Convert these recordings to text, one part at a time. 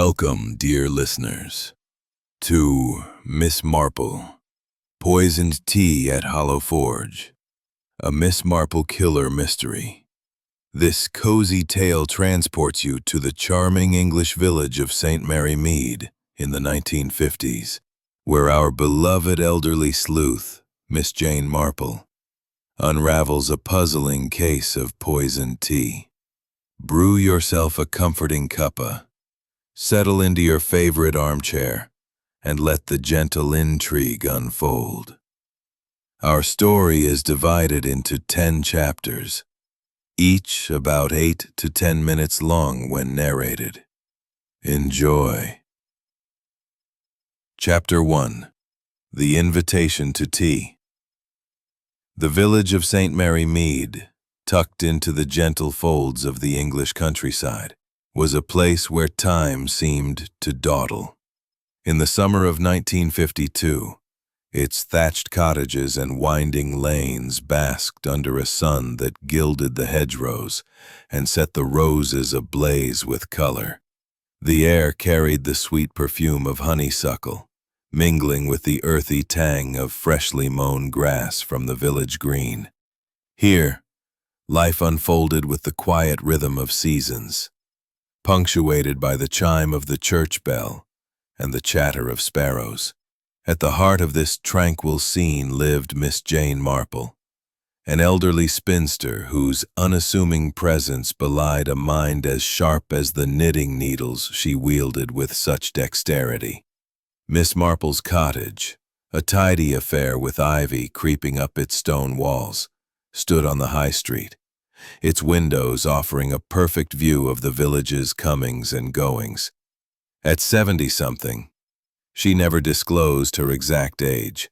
Welcome, dear listeners, to Miss Marple, Poisoned Tea at Hollow Forge, a Miss Marple killer mystery. This cozy tale transports you to the charming English village of St. Mary Mead in the 1950s, where our beloved elderly sleuth, Miss Jane Marple, unravels a puzzling case of poisoned tea. Brew yourself a comforting cuppa, settle into your favorite armchair, and let the gentle intrigue unfold. Our story is divided into 10 chapters, each about 8 to 10 minutes long when narrated. Enjoy. Chapter 1. The Invitation to Tea. The village of St. Mary Mead, tucked into the gentle folds of the English countryside, was a place where time seemed to dawdle. In the summer of 1952, its thatched cottages and winding lanes basked under a sun that gilded the hedgerows and set the roses ablaze with color. The air carried the sweet perfume of honeysuckle, mingling with the earthy tang of freshly mown grass from the village green. Here, life unfolded with the quiet rhythm of seasons, punctuated by the chime of the church bell and the chatter of sparrows. At the heart of this tranquil scene lived Miss Jane Marple, an elderly spinster whose unassuming presence belied a mind as sharp as the knitting needles she wielded with such dexterity. Miss Marple's cottage, a tidy affair with ivy creeping up its stone walls, stood on the high street, its windows offering a perfect view of the village's comings and goings. At 70-something, she never disclosed her exact age.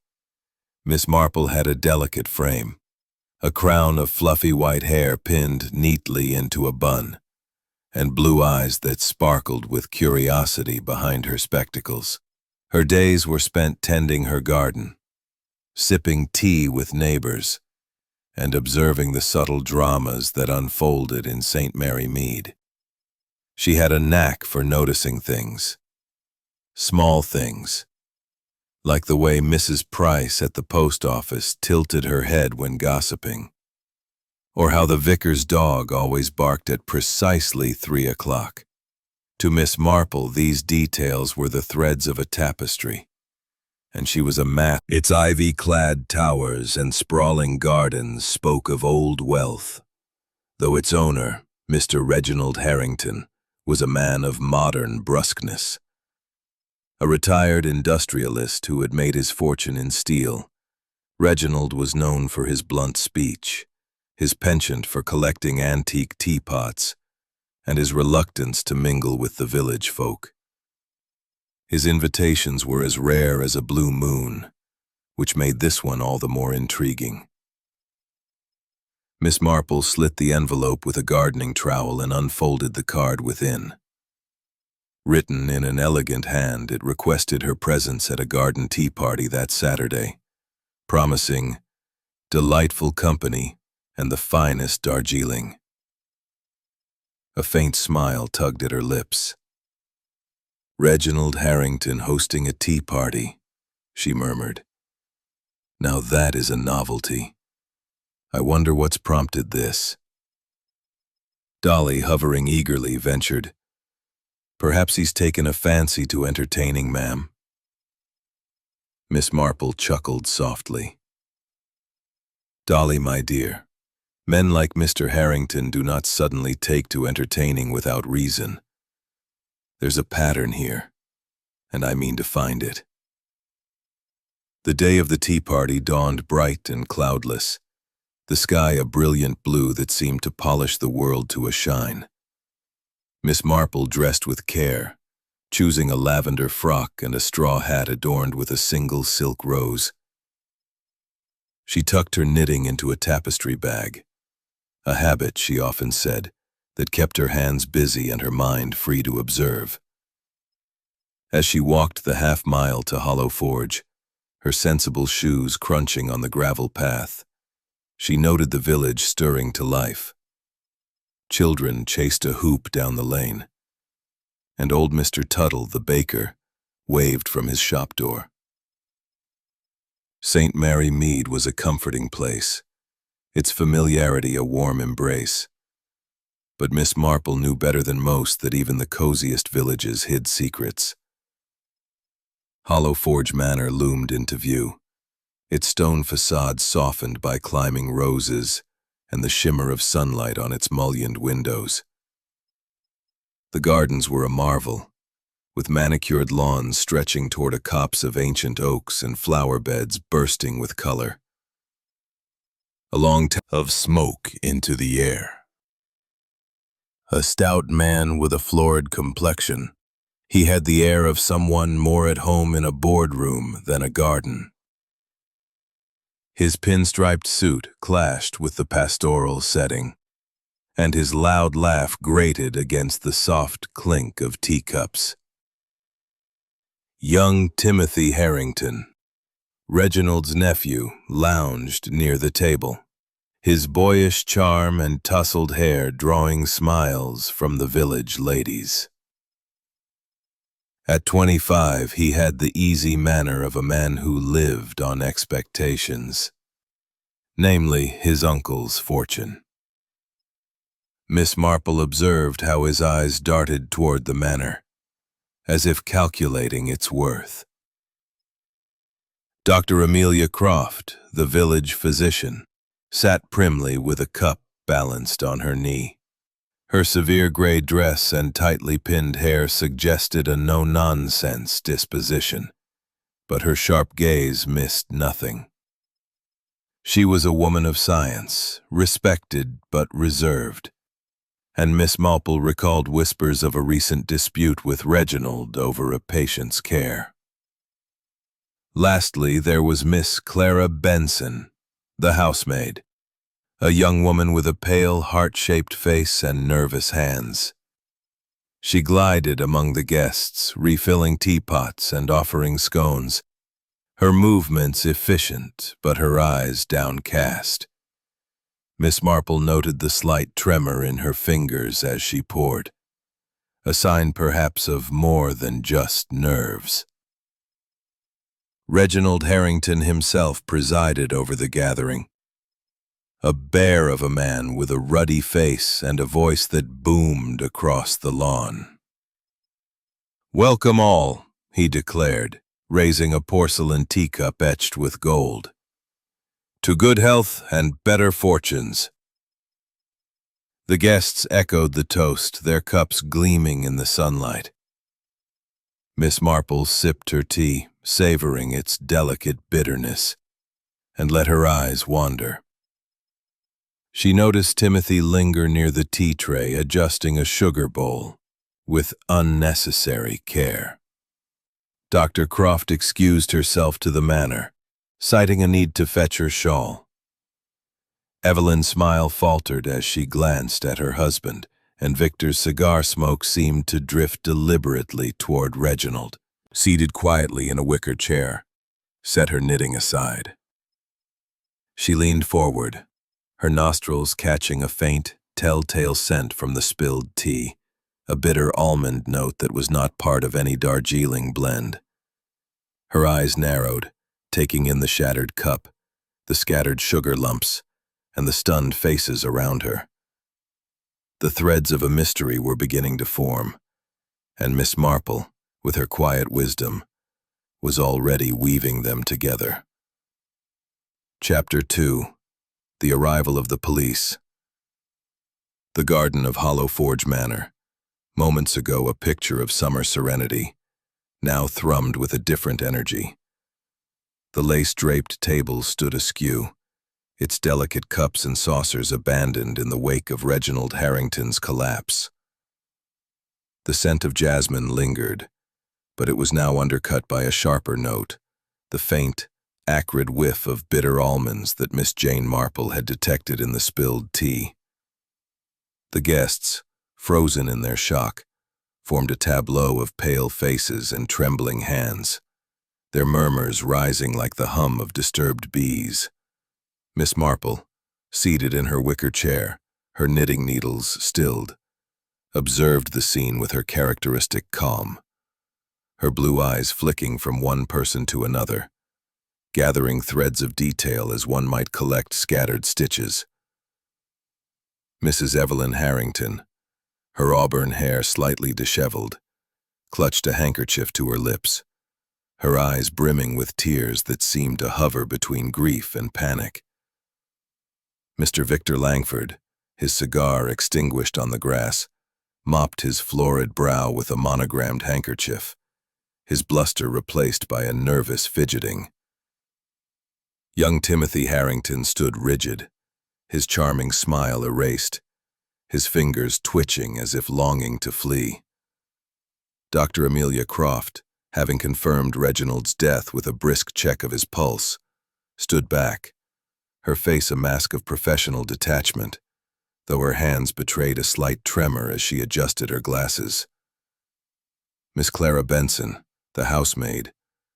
Miss Marple had a delicate frame, a crown of fluffy white hair pinned neatly into a bun, and blue eyes that sparkled with curiosity behind her spectacles. Her days were spent tending her garden, sipping tea with neighbors, and observing the subtle dramas that unfolded in St. Mary Mead. She had a knack for noticing things, small things, like the way Mrs. Price at the post office tilted her head when gossiping, or how the vicar's dog always barked at precisely 3 o'clock. To Miss Marple, these details were the threads of a tapestry, and she was a mat. Its ivy-clad towers and sprawling gardens spoke of old wealth, though its owner, Mr. Reginald Harrington, was a man of modern brusqueness. A retired industrialist who had made his fortune in steel, Reginald was known for his blunt speech, his penchant for collecting antique teapots, and his reluctance to mingle with the village folk. His invitations were as rare as a blue moon, which made this one all the more intriguing. Miss Marple slit the envelope with a gardening trowel and unfolded the card within. Written in an elegant hand, it requested her presence at a garden tea party that Saturday, promising delightful company and the finest Darjeeling. A faint smile tugged at her lips. "Reginald Harrington hosting a tea party," she murmured. "Now that is a novelty. I wonder what's prompted this." Dolly, hovering eagerly, ventured, "Perhaps he's taken a fancy to entertaining, ma'am." Miss Marple chuckled softly. "Dolly, my dear, men like Mr. Harrington do not suddenly take to entertaining without reason. There's a pattern here, and I mean to find it." The day of the tea party dawned bright and cloudless, the sky a brilliant blue that seemed to polish the world to a shine. Miss Marple dressed with care, choosing a lavender frock and a straw hat adorned with a single silk rose. She tucked her knitting into a tapestry bag, a habit, she often said, that kept her hands busy and her mind free to observe. As she walked the half-mile to Hollow Forge, her sensible shoes crunching on the gravel path, she noted the village stirring to life. Children chased a hoop down the lane, and old Mr. Tuttle, the baker, waved from his shop door. St. Mary Mead was a comforting place, its familiarity a warm embrace. But Miss Marple knew better than most that even the coziest villages hid secrets. Hollow Forge Manor loomed into view, its stone facade softened by climbing roses and the shimmer of sunlight on its mullioned windows. The gardens were a marvel, with manicured lawns stretching toward a copse of ancient oaks and flower beds bursting with color. A long tail of smoke into the air. A stout man with a florid complexion, he had the air of someone more at home in a boardroom than a garden. His pinstriped suit clashed with the pastoral setting, and his loud laugh grated against the soft clink of teacups. Young Timothy Harrington, Reginald's nephew, lounged near the table, his boyish charm and tousled hair drawing smiles from the village ladies. At 25, he had the easy manner of a man who lived on expectations, namely his uncle's fortune. Miss Marple observed how his eyes darted toward the manor, as if calculating its worth. Dr. Amelia Croft, the village physician, sat primly with a cup balanced on her knee. Her severe gray dress and tightly pinned hair suggested a no-nonsense disposition, but her sharp gaze missed nothing. She was a woman of science, respected but reserved, and Miss Marple recalled whispers of a recent dispute with Reginald over a patient's care. Lastly, there was Miss Clara Benson, the housemaid, a young woman with a pale, heart-shaped face and nervous hands. She glided among the guests, refilling teapots and offering scones, her movements efficient but her eyes downcast. Miss Marple noted the slight tremor in her fingers as she poured, a sign perhaps of more than just nerves. Reginald Harrington himself presided over the gathering, a bear of a man with a ruddy face and a voice that boomed across the lawn. "Welcome all," he declared, raising a porcelain teacup etched with gold. "To good health and better fortunes." The guests echoed the toast, their cups gleaming in the sunlight. Miss Marple sipped her tea, savoring its delicate bitterness, and let her eyes wander. She noticed Timothy linger near the tea tray, adjusting a sugar bowl with unnecessary care. Dr. Croft excused herself to the manor, citing a need to fetch her shawl. Evelyn's smile faltered as she glanced at her husband, and Victor's cigar smoke seemed to drift deliberately toward Reginald, seated quietly in a wicker chair, set her knitting aside. She leaned forward, her nostrils catching a faint, telltale scent from the spilled tea, a bitter almond note that was not part of any Darjeeling blend. Her eyes narrowed, taking in the shattered cup, the scattered sugar lumps, and the stunned faces around her. The threads of a mystery were beginning to form, and Miss Marple, with her quiet wisdom, was already weaving them together. Chapter 2. The Arrival of the Police. The garden of Hollow Forge Manor, moments ago a picture of summer serenity, now thrummed with a different energy. The lace-draped table stood askew, its delicate cups and saucers abandoned in the wake of Reginald Harrington's collapse. The scent of jasmine lingered, but it was now undercut by a sharper note, the faint, acrid whiff of bitter almonds that Miss Jane Marple had detected in the spilled tea. The guests, frozen in their shock, formed a tableau of pale faces and trembling hands, their murmurs rising like the hum of disturbed bees. Miss Marple, seated in her wicker chair, her knitting needles stilled, observed the scene with her characteristic calm, her blue eyes flicking from one person to another, gathering threads of detail as one might collect scattered stitches. Mrs. Evelyn Harrington, her auburn hair slightly disheveled, clutched a handkerchief to her lips, her eyes brimming with tears that seemed to hover between grief and panic. Mr. Victor Langford, his cigar extinguished on the grass, mopped his florid brow with a monogrammed handkerchief, his bluster replaced by a nervous fidgeting. Young Timothy Harrington stood rigid, his charming smile erased, his fingers twitching as if longing to flee. Dr. Amelia Croft, having confirmed Reginald's death with a brisk check of his pulse, stood back, her face a mask of professional detachment, though her hands betrayed a slight tremor as she adjusted her glasses. Miss Clara Benson, the housemaid,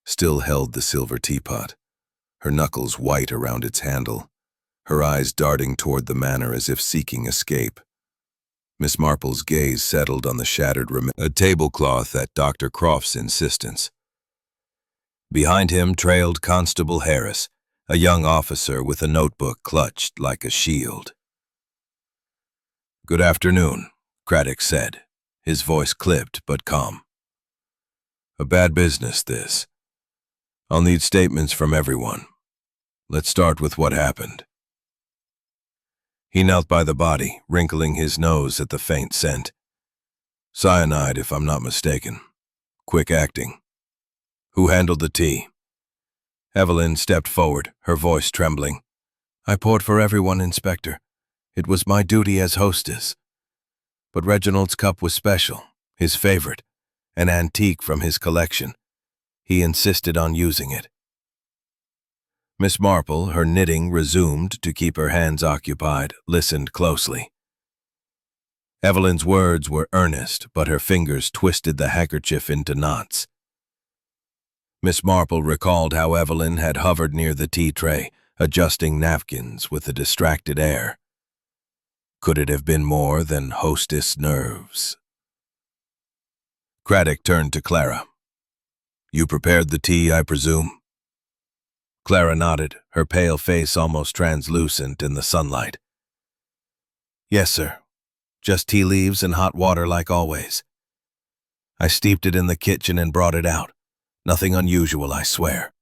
still held the silver teapot, her knuckles white around its handle, her eyes darting toward the manor as if seeking escape. Miss Marple's gaze settled on the shattered a tablecloth at Dr. Croft's insistence. Behind him trailed Constable Harris, a young officer with a notebook clutched like a shield. "Good afternoon," Craddock said, his voice clipped but calm. "A bad business, this. I'll need statements from everyone. Let's start with what happened." He knelt by the body, wrinkling his nose at the faint scent. "Cyanide, if I'm not mistaken. Quick acting. Who handled the tea?" Evelyn stepped forward, her voice trembling. "I poured for everyone, Inspector. It was my duty as hostess. But Reginald's cup was special, his favorite, an antique from his collection. He insisted on using it." Miss Marple, her knitting resumed to keep her hands occupied, listened closely. Evelyn's words were earnest, but her fingers twisted the handkerchief into knots. Miss Marple recalled how Evelyn had hovered near the tea tray, adjusting napkins with a distracted air. Could it have been more than hostess nerves? Craddock turned to Clara. "You prepared the tea, I presume?" Clara nodded, her pale face almost translucent in the sunlight. "Yes, sir. Just tea leaves and hot water like always. I steeped it in the kitchen and brought it out. Nothing unusual, I swear."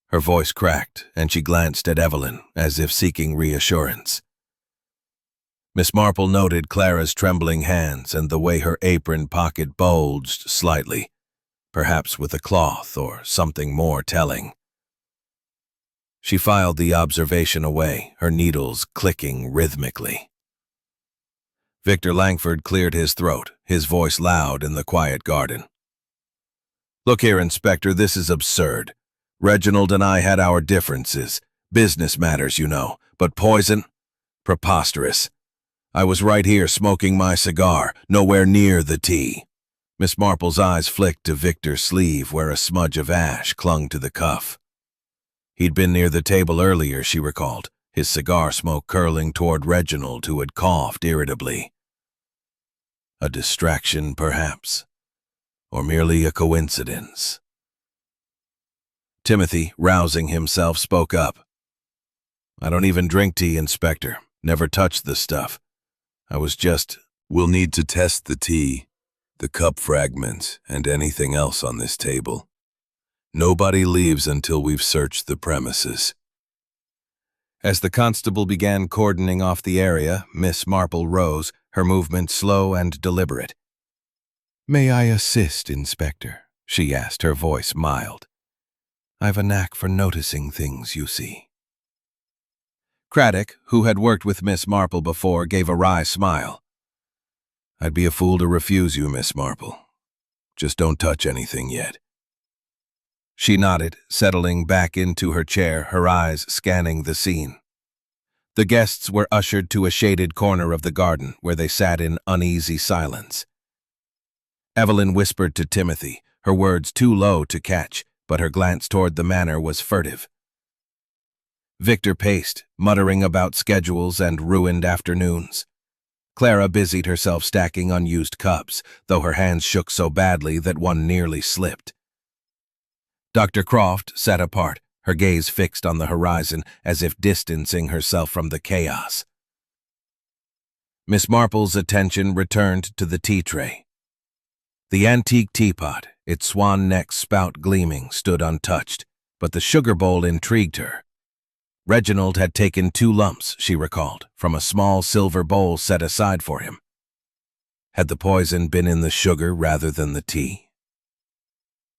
Her voice cracked, and she glanced at Evelyn, as if seeking reassurance. Miss Marple noted Clara's trembling hands and the way her apron pocket bulged slightly, perhaps with a cloth or something more telling. She filed the observation away, her needles clicking rhythmically. Victor Langford cleared his throat, his voice loud in the quiet garden. "Look here, Inspector, this is absurd. Reginald and I had our differences. Business matters, you know. But poison? Preposterous. I was right here smoking my cigar, nowhere near the tea." Miss Marple's eyes flicked to Victor's sleeve where a smudge of ash clung to the cuff. He'd been near the table earlier, she recalled, his cigar smoke curling toward Reginald, who had coughed irritably. A distraction, perhaps, or merely a coincidence. Timothy, rousing himself, spoke up. "I don't even drink tea, Inspector. Never touched the stuff. I was just—" "We'll need to test the tea, the cup fragments, and anything else on this table. Nobody leaves until we've searched the premises." As the constable began cordoning off the area, Miss Marple rose, her movement slow and deliberate. "May I assist, Inspector?" she asked, her voice mild. "I've a knack for noticing things, you see." Craddock, who had worked with Miss Marple before, gave a wry smile. "I'd be a fool to refuse you, Miss Marple. Just don't touch anything yet." She nodded, settling back into her chair, her eyes scanning the scene. The guests were ushered to a shaded corner of the garden, where they sat in uneasy silence. Evelyn whispered to Timothy, her words too low to catch, but her glance toward the manor was furtive. Victor paced, muttering about schedules and ruined afternoons. Clara busied herself stacking unused cups, though her hands shook so badly that one nearly slipped. Dr. Croft sat apart, her gaze fixed on the horizon as if distancing herself from the chaos. Miss Marple's attention returned to the tea tray. The antique teapot, its swan neck spout gleaming, stood untouched, but the sugar bowl intrigued her. Reginald had taken 2 lumps, she recalled, from a small silver bowl set aside for him. Had the poison been in the sugar rather than the tea?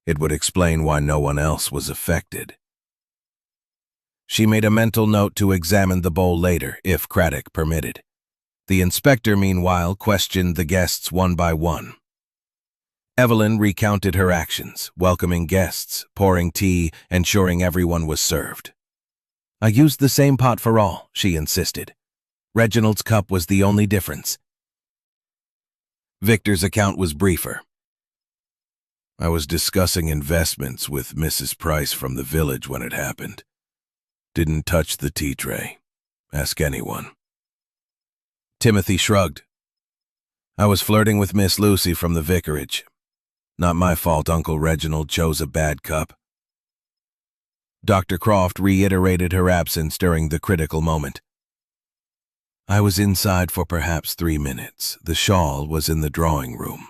It would explain why no one else was affected. She made a mental note to examine the bowl later, if Craddock permitted. The inspector, meanwhile, questioned the guests one by one. Evelyn recounted her actions, welcoming guests, pouring tea, ensuring everyone was served. "I used the same pot for all," she insisted. "Reginald's cup was the only difference." Victor's account was briefer. "I was discussing investments with Mrs. Price from the village when it happened. Didn't touch the tea tray. Ask anyone." Timothy shrugged. "I was flirting with Miss Lucy from the vicarage. Not my fault Uncle Reginald chose a bad cup." Dr. Croft reiterated her absence during the critical moment. "I was inside for perhaps 3 minutes. The shawl was in the drawing room."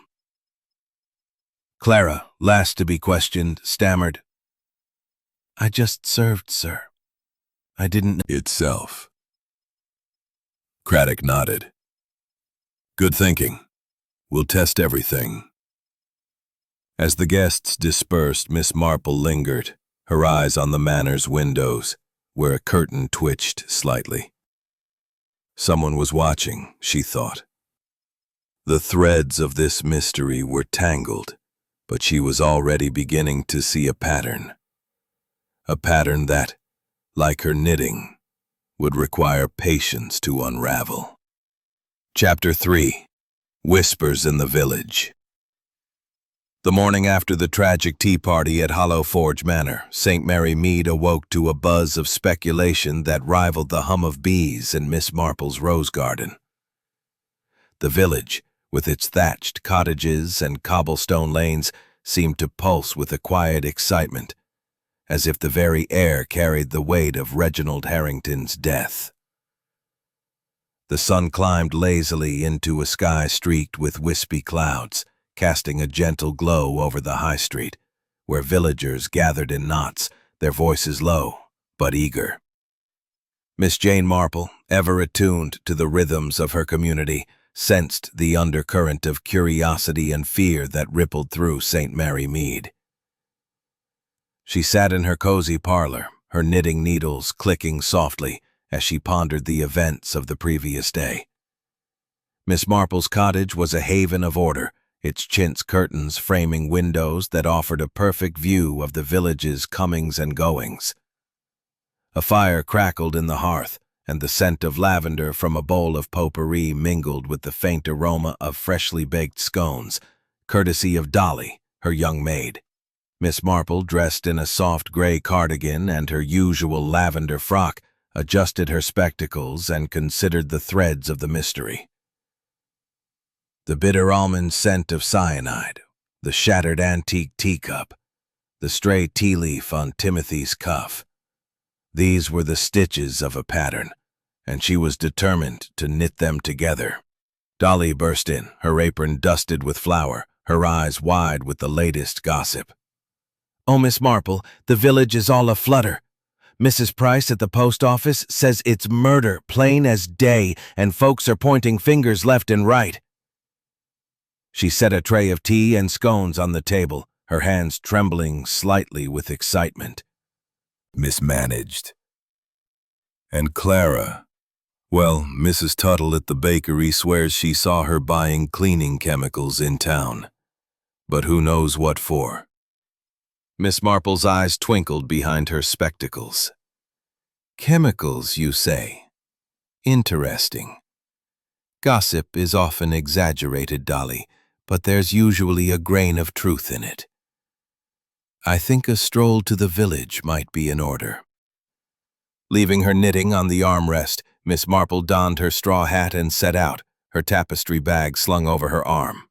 Clara, last to be questioned, stammered, "I just served, sir. I didn't know." Itself. Craddock nodded. "Good thinking. We'll test everything." As the guests dispersed, Miss Marple lingered, her eyes on the manor's windows, where a curtain twitched slightly. Someone was watching, she thought. The threads of this mystery were tangled, but she was already beginning to see a pattern. A pattern that, like her knitting, would require patience to unravel. Chapter 3. Whispers in the Village. The morning after the tragic tea party at Hollow Forge Manor, St. Mary Mead awoke to a buzz of speculation that rivaled the hum of bees in Miss Marple's rose garden. The village, with its thatched cottages and cobblestone lanes, seemed to pulse with a quiet excitement, as if the very air carried the weight of Reginald Harrington's death. The sun climbed lazily into a sky streaked with wispy clouds, casting a gentle glow over the high street, where villagers gathered in knots, their voices low but eager. Miss Jane Marple, ever attuned to the rhythms of her community, sensed the undercurrent of curiosity and fear that rippled through St. Mary Mead. She sat in her cozy parlor, her knitting needles clicking softly as she pondered the events of the previous day. Miss Marple's cottage was a haven of order, its chintz curtains framing windows that offered a perfect view of the village's comings and goings. A fire crackled in the hearth, and the scent of lavender from a bowl of potpourri mingled with the faint aroma of freshly baked scones, courtesy of Dolly, her young maid. Miss Marple, dressed in a soft gray cardigan and her usual lavender frock, adjusted her spectacles and considered the threads of the mystery. The bitter almond scent of cyanide, the shattered antique teacup, the stray tea leaf on Timothy's cuff. These were the stitches of a pattern, and she was determined to knit them together. Dolly burst in, her apron dusted with flour, her eyes wide with the latest gossip. "Oh, Miss Marple, the village is all aflutter. Mrs. Price at the post office says it's murder, plain as day, and folks are pointing fingers left and right." She set a tray of tea and scones on the table, her hands trembling slightly with excitement. Mismanaged. And Clara, well, Mrs. Tuttle at the bakery swears she saw her buying cleaning chemicals in town. But who knows what for? Miss Marple's eyes twinkled behind her spectacles. "Chemicals, you say? Interesting. Gossip is often exaggerated, Dolly, but there's usually a grain of truth in it. I think a stroll to the village might be in order." Leaving her knitting on the armrest, Miss Marple donned her straw hat and set out, her tapestry bag slung over her arm.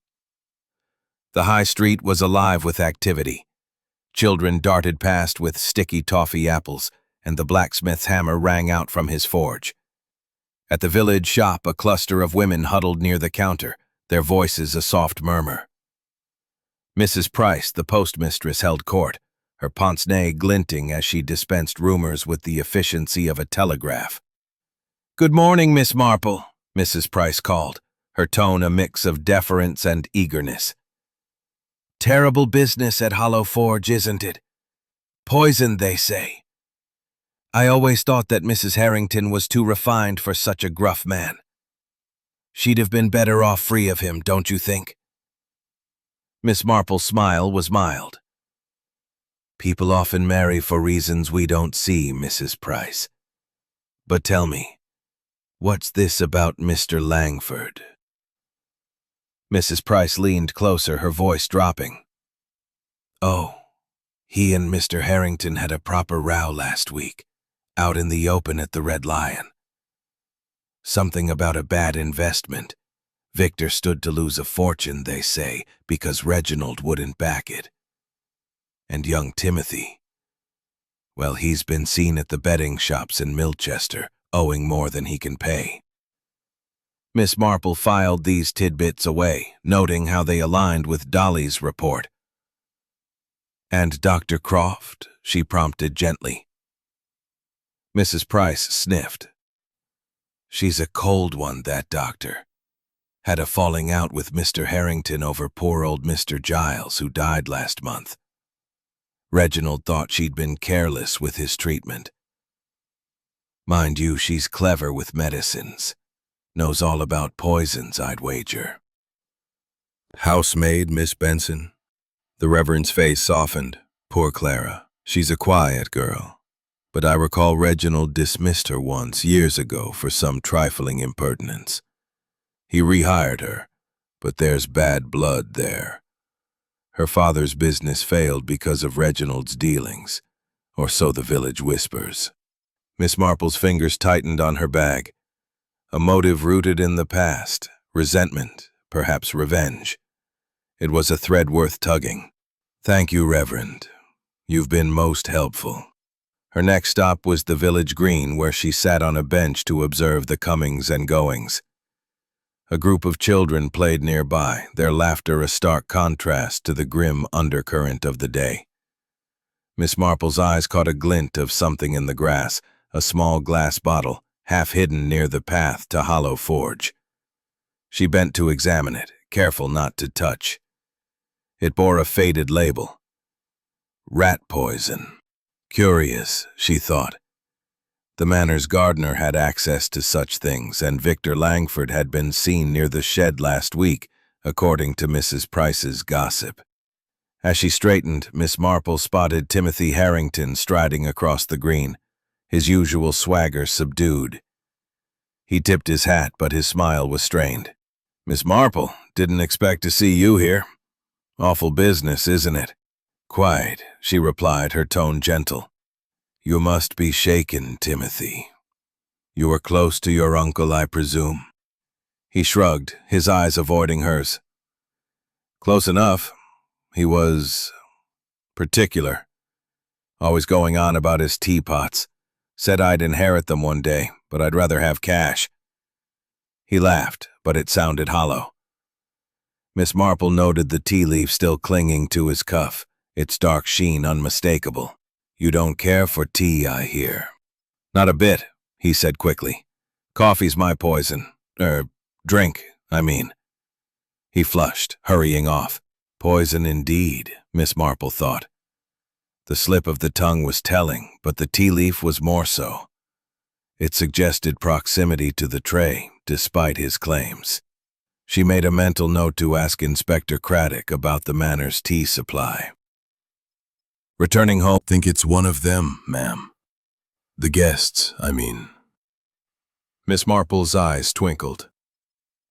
The high street was alive with activity. Children darted past with sticky toffee apples, and the blacksmith's hammer rang out from his forge. At the village shop, a cluster of women huddled near the counter, their voices a soft murmur. Mrs. Price, the postmistress, held court, her pince-nez glinting as she dispensed rumors with the efficiency of a telegraph. "Good morning, Miss Marple," Mrs. Price called, her tone a mix of deference and eagerness. "Terrible business at Hollow Forge, isn't it? Poisoned, they say. I always thought that Mrs. Harrington was too refined for such a gruff man. She'd have been better off free of him, don't you think?" Miss Marple's smile was mild. "People often marry for reasons we don't see, Mrs. Price. But tell me, what's this about Mr. Langford?" Mrs. Price leaned closer, her voice dropping. "Oh, he and Mr. Harrington had a proper row last week, out in the open at the Red Lion. Something about a bad investment. Victor stood to lose a fortune, they say, because Reginald wouldn't back it. And young Timothy, well, he's been seen at the betting shops in Milchester, owing more than he can pay." Miss Marple filed these tidbits away, noting how they aligned with Dolly's report. "And Dr. Croft?" she prompted gently. Mrs. Price sniffed. "She's a cold one, that doctor. Had a falling out with Mr. Harrington over poor old Mr. Giles, who died last month. Reginald thought she'd been careless with his treatment. Mind you, she's clever with medicines. Knows all about poisons, I'd wager." "Housemaid, Miss Benson?" The Reverend's face softened. "Poor Clara. She's a quiet girl. But I recall Reginald dismissed her once, years ago, for some trifling impertinence. He rehired her, but there's bad blood there. Her father's business failed because of Reginald's dealings, or so the village whispers." Miss Marple's fingers tightened on her bag. A motive rooted in the past, resentment, perhaps revenge. It was a thread worth tugging. "Thank you, Reverend. You've been most helpful." Her next stop was the village green, where she sat on a bench to observe the comings and goings. A group of children played nearby, their laughter a stark contrast to the grim undercurrent of the day. Miss Marple's eyes caught a glint of something in the grass, a small glass bottle, half hidden near the path to Hollow Forge. She bent to examine it, careful not to touch. It bore a faded label. Rat poison. Curious, she thought. The manor's gardener had access to such things, and Victor Langford had been seen near the shed last week, according to Mrs. Price's gossip. As she straightened, Miss Marple spotted Timothy Harrington striding across the green, his usual swagger subdued. He tipped his hat, but his smile was strained. "Miss Marple, didn't expect to see you here. Awful business, isn't it?" "Quite," she replied, her tone gentle. "You must be shaken, Timothy. You were close to your uncle, I presume?" He shrugged, his eyes avoiding hers. "Close enough. He was particular. Always going on about his teapots. Said I'd inherit them one day, but I'd rather have cash." He laughed, but it sounded hollow. Miss Marple noted the tea leaf still clinging to his cuff, its dark sheen unmistakable. "You don't care for tea, I hear." "Not a bit," he said quickly. "Coffee's my poison. Drink, I mean." He flushed, hurrying off. Poison indeed, Miss Marple thought. The slip of the tongue was telling, but the tea leaf was more so. It suggested proximity to the tray, despite his claims. She made a mental note to ask Inspector Craddock about the manor's tea supply. Returning home, "Think it's one of them, ma'am. The guests, I mean." Miss Marple's eyes twinkled.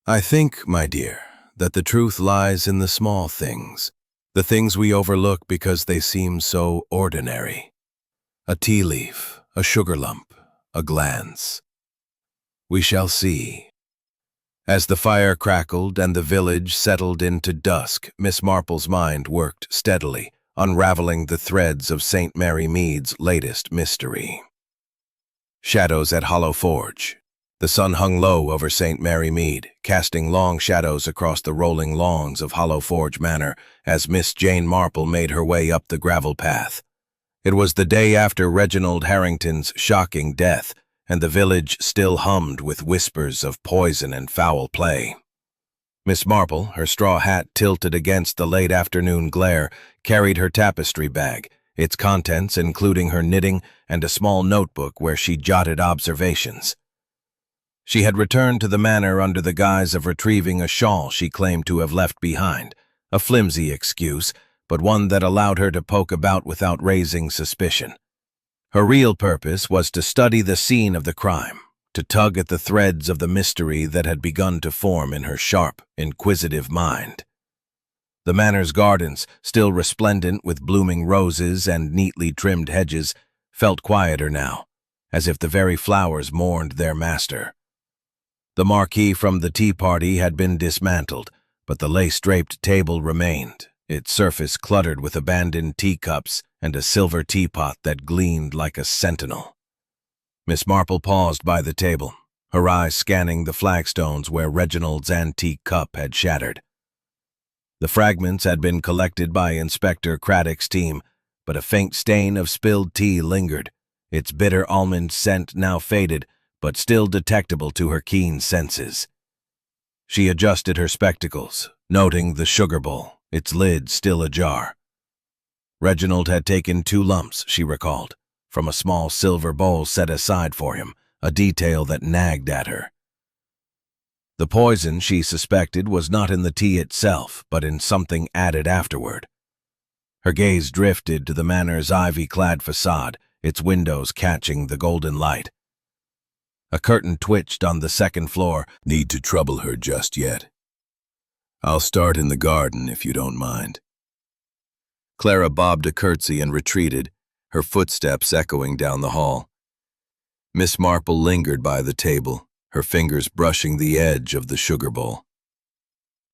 "I think, my dear, that the truth lies in the small things, the things we overlook because they seem so ordinary. A tea leaf, a sugar lump, a glance. We shall see." As the fire crackled and the village settled into dusk, Miss Marple's mind worked steadily, unraveling the threads of St. Mary Mead's latest mystery. Shadows at Hollow Forge. The sun hung low over St. Mary Mead, casting long shadows across the rolling lawns of Hollow Forge Manor as Miss Jane Marple made her way up the gravel path. It was the day after Reginald Harrington's shocking death, and the village still hummed with whispers of poison and foul play. Miss Marple, her straw hat tilted against the late afternoon glare, carried her tapestry bag, its contents including her knitting and a small notebook where she jotted observations. She had returned to the manor under the guise of retrieving a shawl she claimed to have left behind, a flimsy excuse, but one that allowed her to poke about without raising suspicion. Her real purpose was to study the scene of the crime, to tug at the threads of the mystery that had begun to form in her sharp, inquisitive mind. The manor's gardens, still resplendent with blooming roses and neatly trimmed hedges, felt quieter now, as if the very flowers mourned their master. The marquee from the tea party had been dismantled, but the lace-draped table remained, its surface cluttered with abandoned teacups and a silver teapot that gleamed like a sentinel. Miss Marple paused by the table, her eyes scanning the flagstones where Reginald's antique cup had shattered. The fragments had been collected by Inspector Craddock's team, but a faint stain of spilled tea lingered, its bitter almond scent now faded, but still detectable to her keen senses. She adjusted her spectacles, noting the sugar bowl, its lid still ajar. Reginald had taken 2 lumps, she recalled, from a small silver bowl set aside for him, a detail that nagged at her. The poison, she suspected, was not in the tea itself, but in something added afterward. Her gaze drifted to the manor's ivy-clad facade, its windows catching the golden light. A curtain twitched on the second floor. Need to trouble her just yet. I'll start in the garden if you don't mind. Clara bobbed a curtsy and retreated, her footsteps echoing down the hall. Miss Marple lingered by the table, her fingers brushing the edge of the sugar bowl.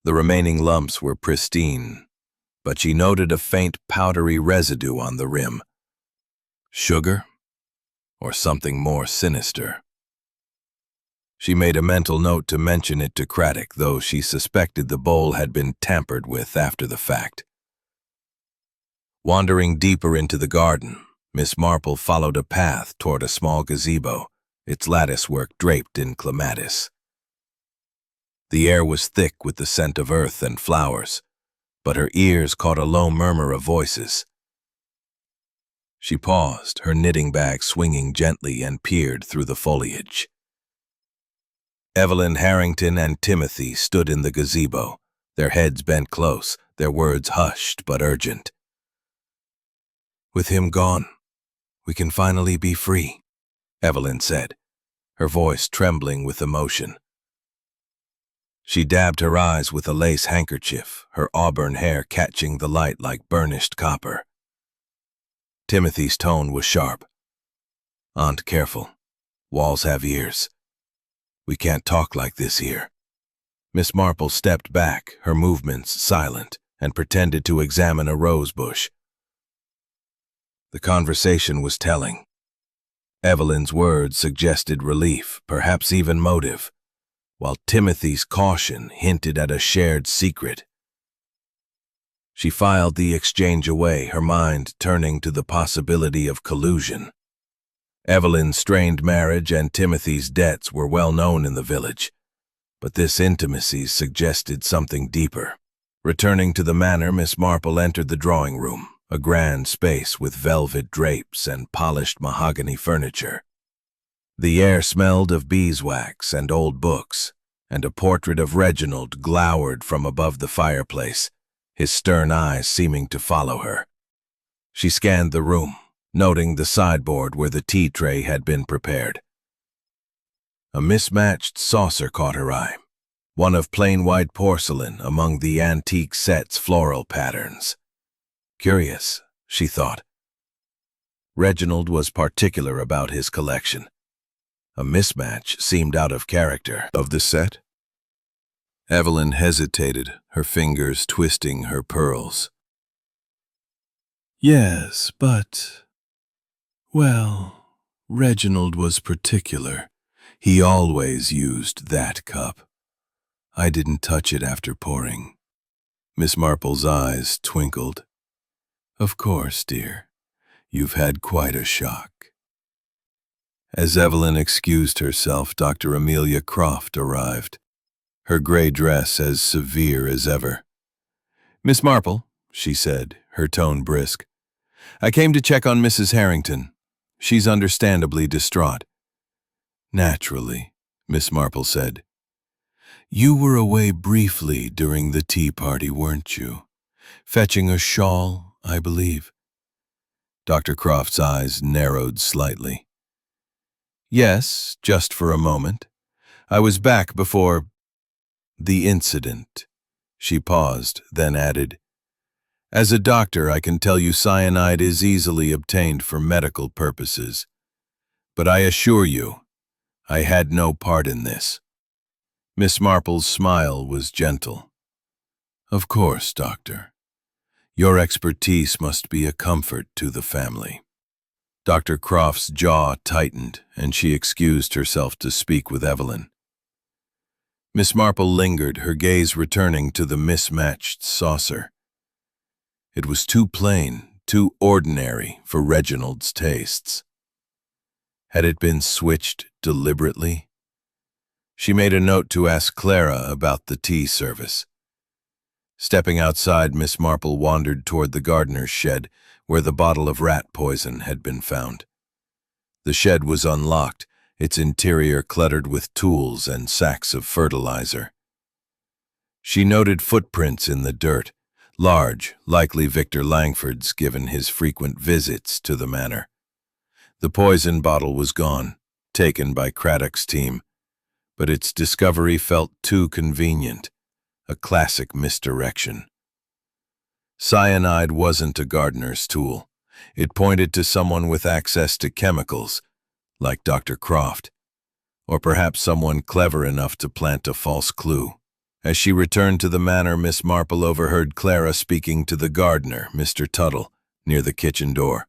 The remaining lumps were pristine, but she noted a faint powdery residue on the rim. Sugar? Or something more sinister? She made a mental note to mention it to Craddock, though she suspected the bowl had been tampered with after the fact. Wandering deeper into the garden, Miss Marple followed a path toward a small gazebo, its latticework draped in clematis. The air was thick with the scent of earth and flowers, but her ears caught a low murmur of voices. She paused, her knitting bag swinging gently, and peered through the foliage. Evelyn Harrington and Timothy stood in the gazebo, their heads bent close, their words hushed but urgent. "With him gone, we can finally be free," Evelyn said, her voice trembling with emotion. She dabbed her eyes with a lace handkerchief, her auburn hair catching the light like burnished copper. Timothy's tone was sharp. "Aunt, careful. Walls have ears. We can't talk like this here." Miss Marple stepped back, her movements silent, and pretended to examine a rose bush. The conversation was telling. Evelyn's words suggested relief, perhaps even motive, while Timothy's caution hinted at a shared secret. She filed the exchange away, her mind turning to the possibility of collusion. Evelyn's strained marriage and Timothy's debts were well known in the village, but this intimacy suggested something deeper. Returning to the manor, Miss Marple entered the drawing room, a grand space with velvet drapes and polished mahogany furniture. The air smelled of beeswax and old books, and a portrait of Reginald glowered from above the fireplace, his stern eyes seeming to follow her. She scanned the room, noting the sideboard where the tea tray had been prepared. A mismatched saucer caught her eye, one of plain white porcelain among the antique set's floral patterns. Curious, she thought. Reginald was particular about his collection. A mismatch seemed out of character. Of the set? Evelyn hesitated, her fingers twisting her pearls. Yes, but... Well, Reginald was particular. He always used that cup. I didn't touch it after pouring. Miss Marple's eyes twinkled. Of course, dear. You've had quite a shock. As Evelyn excused herself, Dr. Amelia Croft arrived, her gray dress as severe as ever. Miss Marple, she said, her tone brisk, I came to check on Mrs. Harrington. She's understandably distraught. Naturally, Miss Marple said. You were away briefly during the tea party, weren't you? Fetching a shawl, I believe. Dr. Croft's eyes narrowed slightly. Yes, just for a moment. I was back before the incident. She paused, then added, As a doctor, I can tell you cyanide is easily obtained for medical purposes. But I assure you, I had no part in this. Miss Marple's smile was gentle. Of course, Doctor. Your expertise must be a comfort to the family. Dr. Croft's jaw tightened, and she excused herself to speak with Evelyn. Miss Marple lingered, her gaze returning to the mismatched saucer. It was too plain, too ordinary for Reginald's tastes. Had it been switched deliberately? She made a note to ask Clara about the tea service. Stepping outside, Miss Marple wandered toward the gardener's shed, where the bottle of rat poison had been found. The shed was unlocked, its interior cluttered with tools and sacks of fertilizer. She noted footprints in the dirt, large, likely Victor Langford's given his frequent visits to the manor. The poison bottle was gone, taken by Craddock's team, but its discovery felt too convenient, a classic misdirection. Cyanide wasn't a gardener's tool. It pointed to someone with access to chemicals, like Dr. Croft, or perhaps someone clever enough to plant a false clue. As she returned to the manor, Miss Marple overheard Clara speaking to the gardener, Mr. Tuttle, near the kitchen door.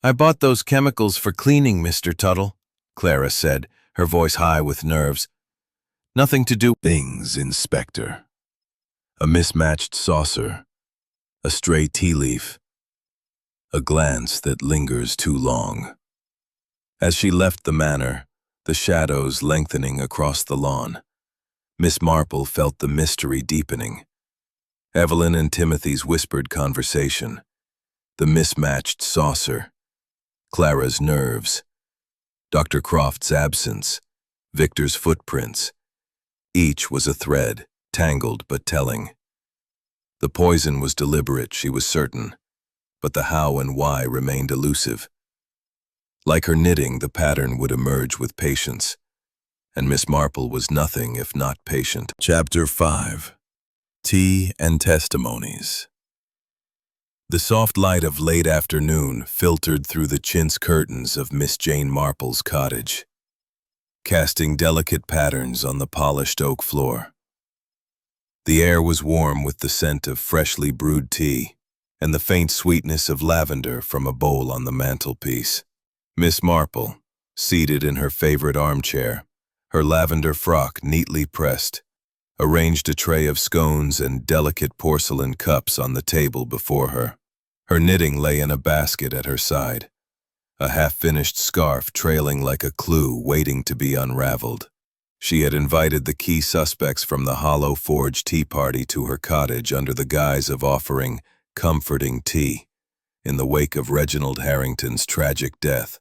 I bought those chemicals for cleaning, Mr. Tuttle, Clara said, her voice high with nerves. Nothing to do. Things, Inspector. A mismatched saucer. A stray tea leaf. A glance that lingers too long. As she left the manor, the shadows lengthening across the lawn, Miss Marple felt the mystery deepening. Evelyn and Timothy's whispered conversation, the mismatched saucer, Clara's nerves, Dr. Croft's absence, Victor's footprints. Each was a thread, tangled but telling. The poison was deliberate, she was certain, but the how and why remained elusive. Like her knitting, the pattern would emerge with patience, and Miss Marple was nothing if not patient. Chapter 5. Tea and Testimonies. The soft light of late afternoon filtered through the chintz curtains of Miss Jane Marple's cottage, casting delicate patterns on the polished oak floor. The air was warm with the scent of freshly brewed tea and the faint sweetness of lavender from a bowl on the mantelpiece. Miss Marple, seated in her favorite armchair, her lavender frock neatly pressed, arranged a tray of scones and delicate porcelain cups on the table before her. Her knitting lay in a basket at her side, a half-finished scarf trailing like a clue waiting to be unraveled. She had invited the key suspects from the Hollow Forge tea party to her cottage under the guise of offering comforting tea in the wake of Reginald Harrington's tragic death.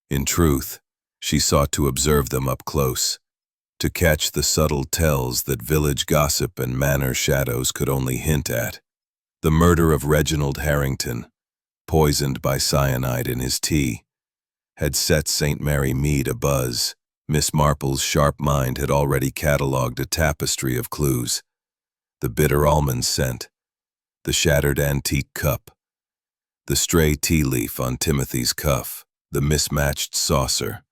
In truth, she sought to observe them up close, to catch the subtle tells that village gossip and manor shadows could only hint at. The murder of Reginald Harrington, poisoned by cyanide in his tea, had set St. Mary Mead abuzz. Miss Marple's sharp mind had already catalogued a tapestry of clues: the bitter almond scent, the shattered antique cup, the stray tea leaf on Timothy's cuff, the mismatched saucer,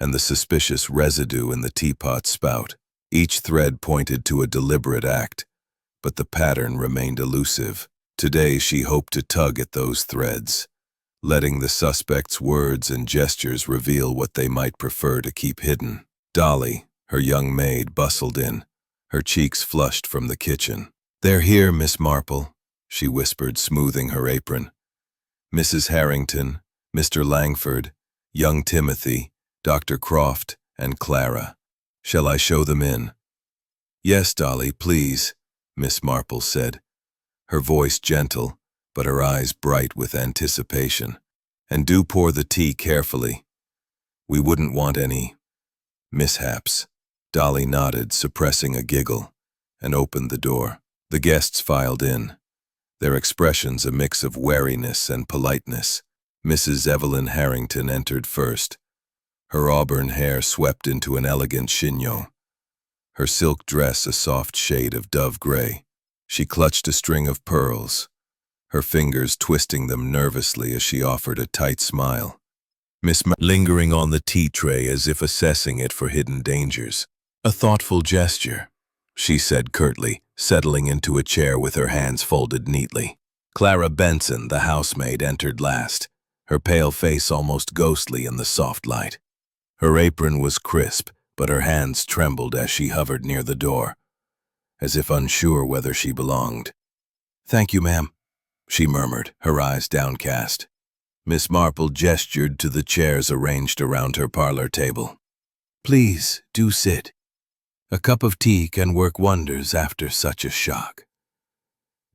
and the suspicious residue in the teapot spout. Each thread pointed to a deliberate act, but the pattern remained elusive. Today she hoped to tug at those threads, letting the suspect's words and gestures reveal what they might prefer to keep hidden. Dolly, her young maid, bustled in, her cheeks flushed from the kitchen. "They're here, Miss Marple," she whispered, smoothing her apron. "Mrs. Harrington, Mr. Langford, young Timothy, Dr. Croft, and Clara. Shall I show them in?" "Yes, Dolly, please," Miss Marple said, her voice gentle, but her eyes bright with anticipation. "And do pour the tea carefully. We wouldn't want any mishaps." Dolly nodded, suppressing a giggle, and opened the door. The guests filed in, their expressions a mix of wariness and politeness. Mrs. Evelyn Harrington entered first, her auburn hair swept into an elegant chignon, her silk dress a soft shade of dove gray. She clutched a string of pearls, her fingers twisting them nervously as she offered a tight smile. Lingering on the tea tray as if assessing it for hidden dangers. "A thoughtful gesture," she said curtly, settling into a chair with her hands folded neatly. Clara Benson, the housemaid, entered last, her pale face almost ghostly in the soft light. Her apron was crisp, but her hands trembled as she hovered near the door, as if unsure whether she belonged. "Thank you, ma'am," she murmured, her eyes downcast. Miss Marple gestured to the chairs arranged around her parlor table. "Please, do sit. A cup of tea can work wonders after such a shock.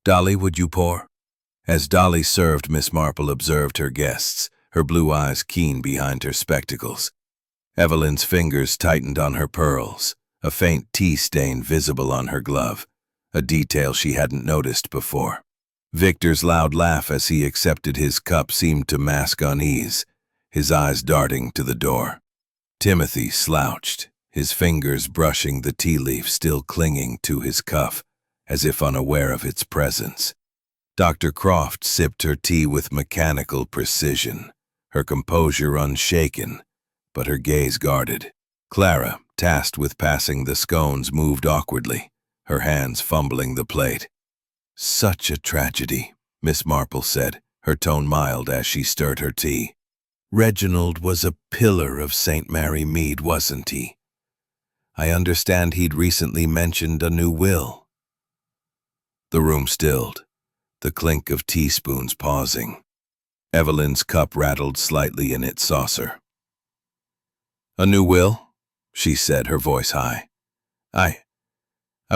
Dolly, would you pour?" As Dolly served, Miss Marple observed her guests, her blue eyes keen behind her spectacles. Evelyn's fingers tightened on her pearls, a faint tea stain visible on her glove, a detail she hadn't noticed before. Victor's loud laugh as he accepted his cup seemed to mask unease, his eyes darting to the door. Timothy slouched, his fingers brushing the tea leaf still clinging to his cuff, as if unaware of its presence. Dr. Croft sipped her tea with mechanical precision, her composure unshaken, but her gaze guarded. Clara, tasked with passing the scones, moved awkwardly, her hands fumbling the plate. "Such a tragedy," Miss Marple said, her tone mild as she stirred her tea. "Reginald was a pillar of St. Mary Mead, wasn't he? I understand he'd recently mentioned a new will." The room stilled, the clink of teaspoons pausing. Evelyn's cup rattled slightly in its saucer. "A new will?" she said, her voice high. I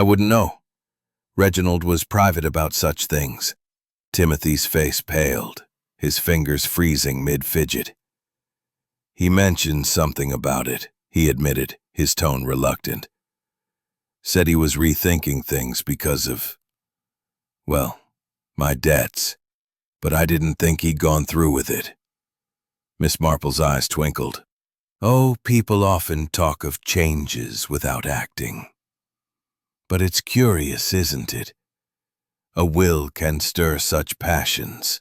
wouldn't know. Reginald was private about such things." Timothy's face paled, his fingers freezing mid-fidget. "He mentioned something about it," he admitted, his tone reluctant. "Said he was rethinking things because of, well, my debts, but I didn't think he'd gone through with it." Miss Marple's eyes twinkled. "Oh, people often talk of changes without acting. But it's curious, isn't it? A will can stir such passions."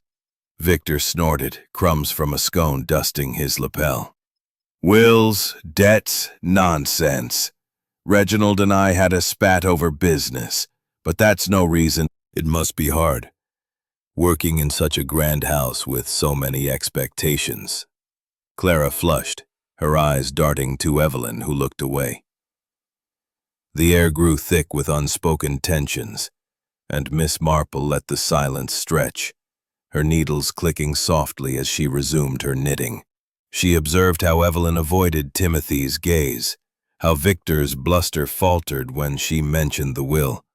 Victor snorted, crumbs from a scone dusting his lapel. "Wills, debts, nonsense. Reginald and I had a spat over business, but that's no reason." "It must be hard, working in such a grand house with so many expectations." Clara flushed, her eyes darting to Evelyn, who looked away. The air grew thick with unspoken tensions, and Miss Marple let the silence stretch, her needles clicking softly as she resumed her knitting. She observed how Evelyn avoided Timothy's gaze, how Victor's bluster faltered when she mentioned the will,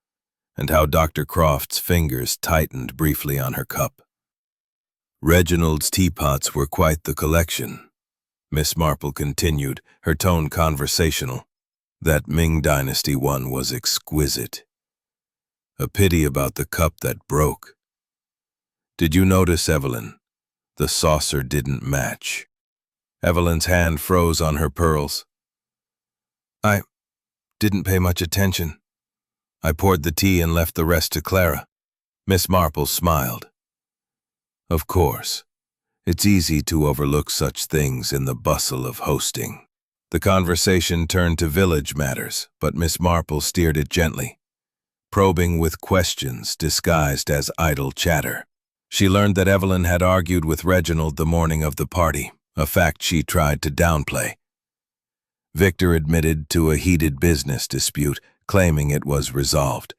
and how Dr. Croft's fingers tightened briefly on her cup. "Reginald's teapots were quite the collection," Miss Marple continued, her tone conversational. "That Ming Dynasty one was exquisite. A pity about the cup that broke. Did you notice, Evelyn? The saucer didn't match." Evelyn's hand froze on her pearls. "I didn't pay much attention. I poured the tea and left the rest to Clara." Miss Marple smiled. "Of course, it's easy to overlook such things in the bustle of hosting." The conversation turned to village matters, but Miss Marple steered it gently, probing with questions disguised as idle chatter. She learned that Evelyn had argued with Reginald the morning of the party, a fact she tried to downplay. Victor admitted to a heated business dispute, claiming it was resolved.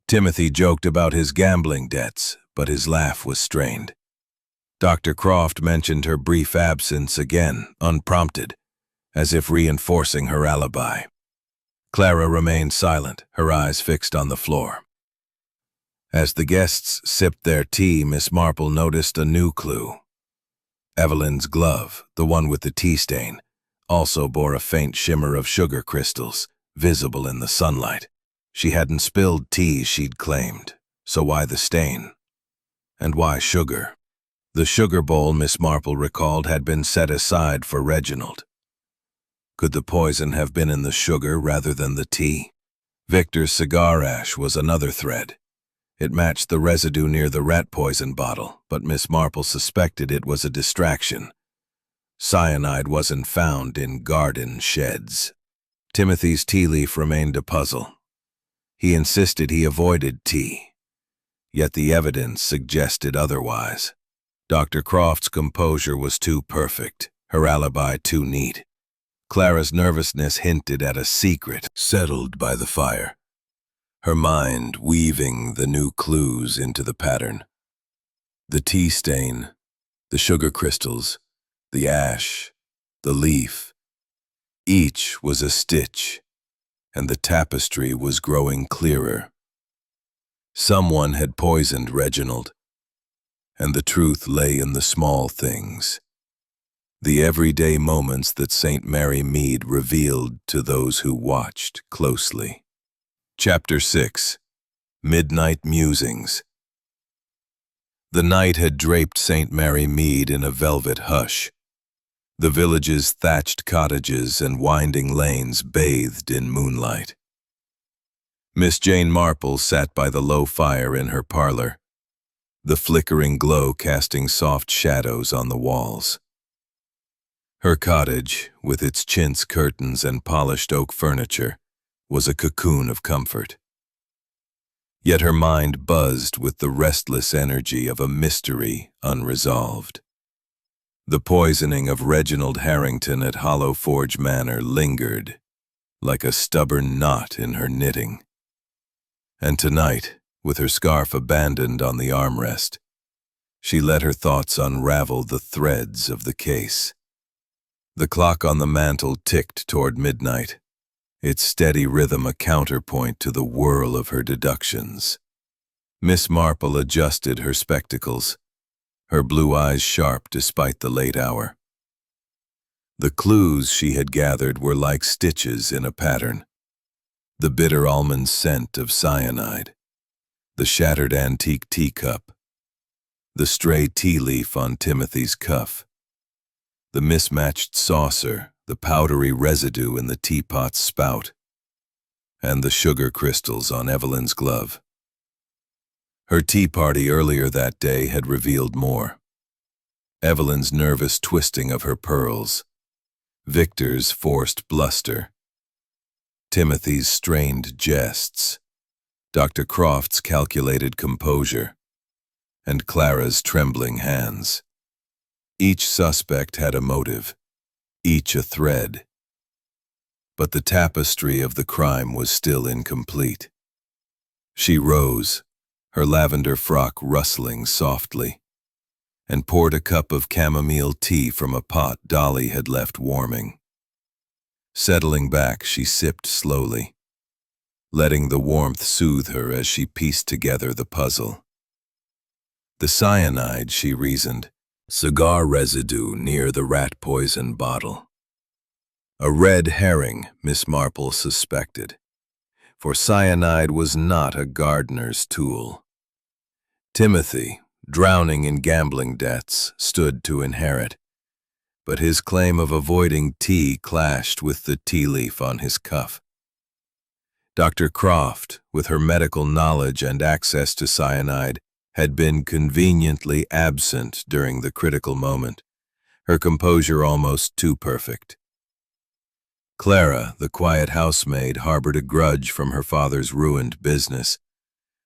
Timothy joked about his gambling debts, but his laugh was strained. Dr. Croft mentioned her brief absence again, unprompted, as if reinforcing her alibi. Clara remained silent, her eyes fixed on the floor. As the guests sipped their tea, Miss Marple noticed a new clue. Evelyn's glove, the one with the tea stain, also bore a faint shimmer of sugar crystals, visible in the sunlight. She hadn't spilled tea, she'd claimed, so why the stain? And why sugar? The sugar bowl, Miss Marple recalled, had been set aside for Reginald. Could the poison have been in the sugar rather than the tea? Victor's cigar ash was another thread. It matched the residue near the rat poison bottle, but Miss Marple suspected it was a distraction. Cyanide wasn't found in garden sheds. Timothy's tea leaf remained a puzzle. He insisted he avoided tea, yet the evidence suggested otherwise. Dr. Croft's composure was too perfect, her alibi too neat. Clara's nervousness hinted at a secret settled by the fire, her mind weaving the new clues into the pattern. The tea stain, the sugar crystals, the ash, the leaf. Each was a stitch, and the tapestry was growing clearer. Someone had poisoned Reginald, and the truth lay in the small things, the everyday moments that St. Mary Mead revealed to those who watched closely. Chapter 6. Midnight Musings. The night had draped St. Mary Mead in a velvet hush. The village's thatched cottages and winding lanes bathed in moonlight. Miss Jane Marple sat by the low fire in her parlor, the flickering glow casting soft shadows on the walls. Her cottage, with its chintz curtains and polished oak furniture, was a cocoon of comfort. Yet her mind buzzed with the restless energy of a mystery unresolved. The poisoning of Reginald Harrington at Hollow Forge Manor lingered, like a stubborn knot in her knitting. And tonight, with her scarf abandoned on the armrest, she let her thoughts unravel the threads of the case. The clock on the mantel ticked toward midnight, its steady rhythm a counterpoint to the whirl of her deductions. Miss Marple adjusted her spectacles, her blue eyes sharp despite the late hour. The clues she had gathered were like stitches in a pattern. The bitter almond scent of cyanide, the shattered antique teacup, the stray tea leaf on Timothy's cuff, the mismatched saucer, the powdery residue in the teapot's spout, and the sugar crystals on Evelyn's glove. Her tea party earlier that day had revealed more. Evelyn's nervous twisting of her pearls, Victor's forced bluster, Timothy's strained jests, Dr. Croft's calculated composure, and Clara's trembling hands. Each suspect had a motive, each a thread. But the tapestry of the crime was still incomplete. She rose, her lavender frock rustling softly, and poured a cup of chamomile tea from a pot Dolly had left warming. Settling back, she sipped slowly, letting the warmth soothe her as she pieced together the puzzle. The cyanide, she reasoned, cigar residue near the rat poison bottle. A red herring, Miss Marple suspected, for cyanide was not a gardener's tool. Timothy, drowning in gambling debts, stood to inherit, but his claim of avoiding tea clashed with the tea leaf on his cuff. Dr. Croft, with her medical knowledge and access to cyanide, had been conveniently absent during the critical moment, her composure almost too perfect. Clara, the quiet housemaid, harbored a grudge from her father's ruined business,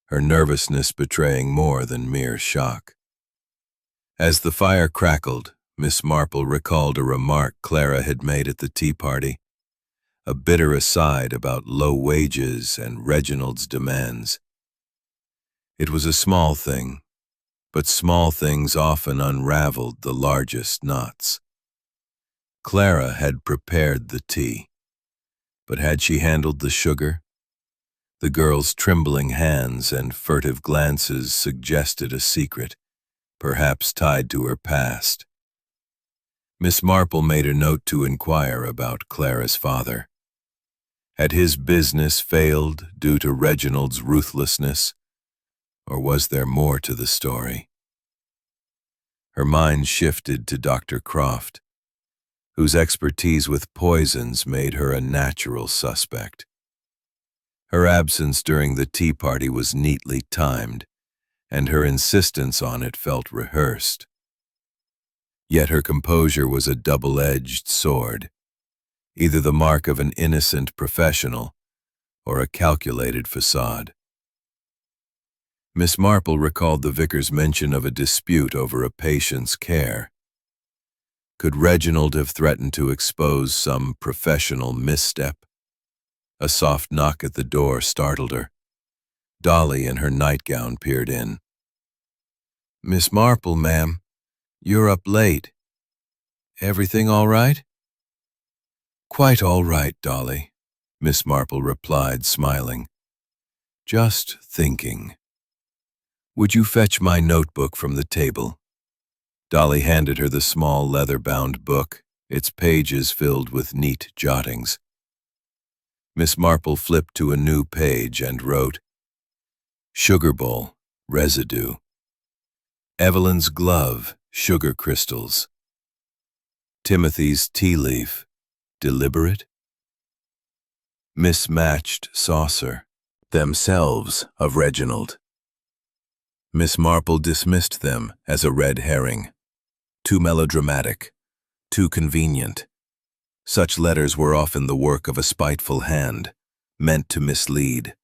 her nervousness betraying more than mere shock. As the fire crackled, Miss Marple recalled a remark Clara had made at the tea party, a bitter aside about low wages and Reginald's demands. It was a small thing, but small things often unraveled the largest knots. Clara had prepared the tea, but had she handled the sugar? The girl's trembling hands and furtive glances suggested a secret, perhaps tied to her past. Miss Marple made a note to inquire about Clara's father. Had his business failed due to Reginald's ruthlessness, or was there more to the story? Her mind shifted to Dr. Croft, whose expertise with poisons made her a natural suspect. Her absence during the tea party was neatly timed, and her insistence on it felt rehearsed. Yet her composure was a double-edged sword, either the mark of an innocent professional or a calculated facade. Miss Marple recalled the vicar's mention of a dispute over a patient's care. Could Reginald have threatened to expose some professional misstep? A soft knock at the door startled her. Dolly in her nightgown peered in. "Miss Marple, ma'am, you're up late. Everything all right?" "Quite all right, Dolly," Miss Marple replied, smiling. "Just thinking. Would you fetch my notebook from the table?" Dolly handed her the small leather-bound book, its pages filled with neat jottings. Miss Marple flipped to a new page and wrote, "Sugar bowl, residue. Evelyn's glove, sugar crystals. Timothy's tea leaf, deliberate. Mismatched saucer, themselves of Reginald." Miss Marple dismissed them as a red herring. Too melodramatic, too convenient. Such letters were often the work of a spiteful hand, meant to mislead.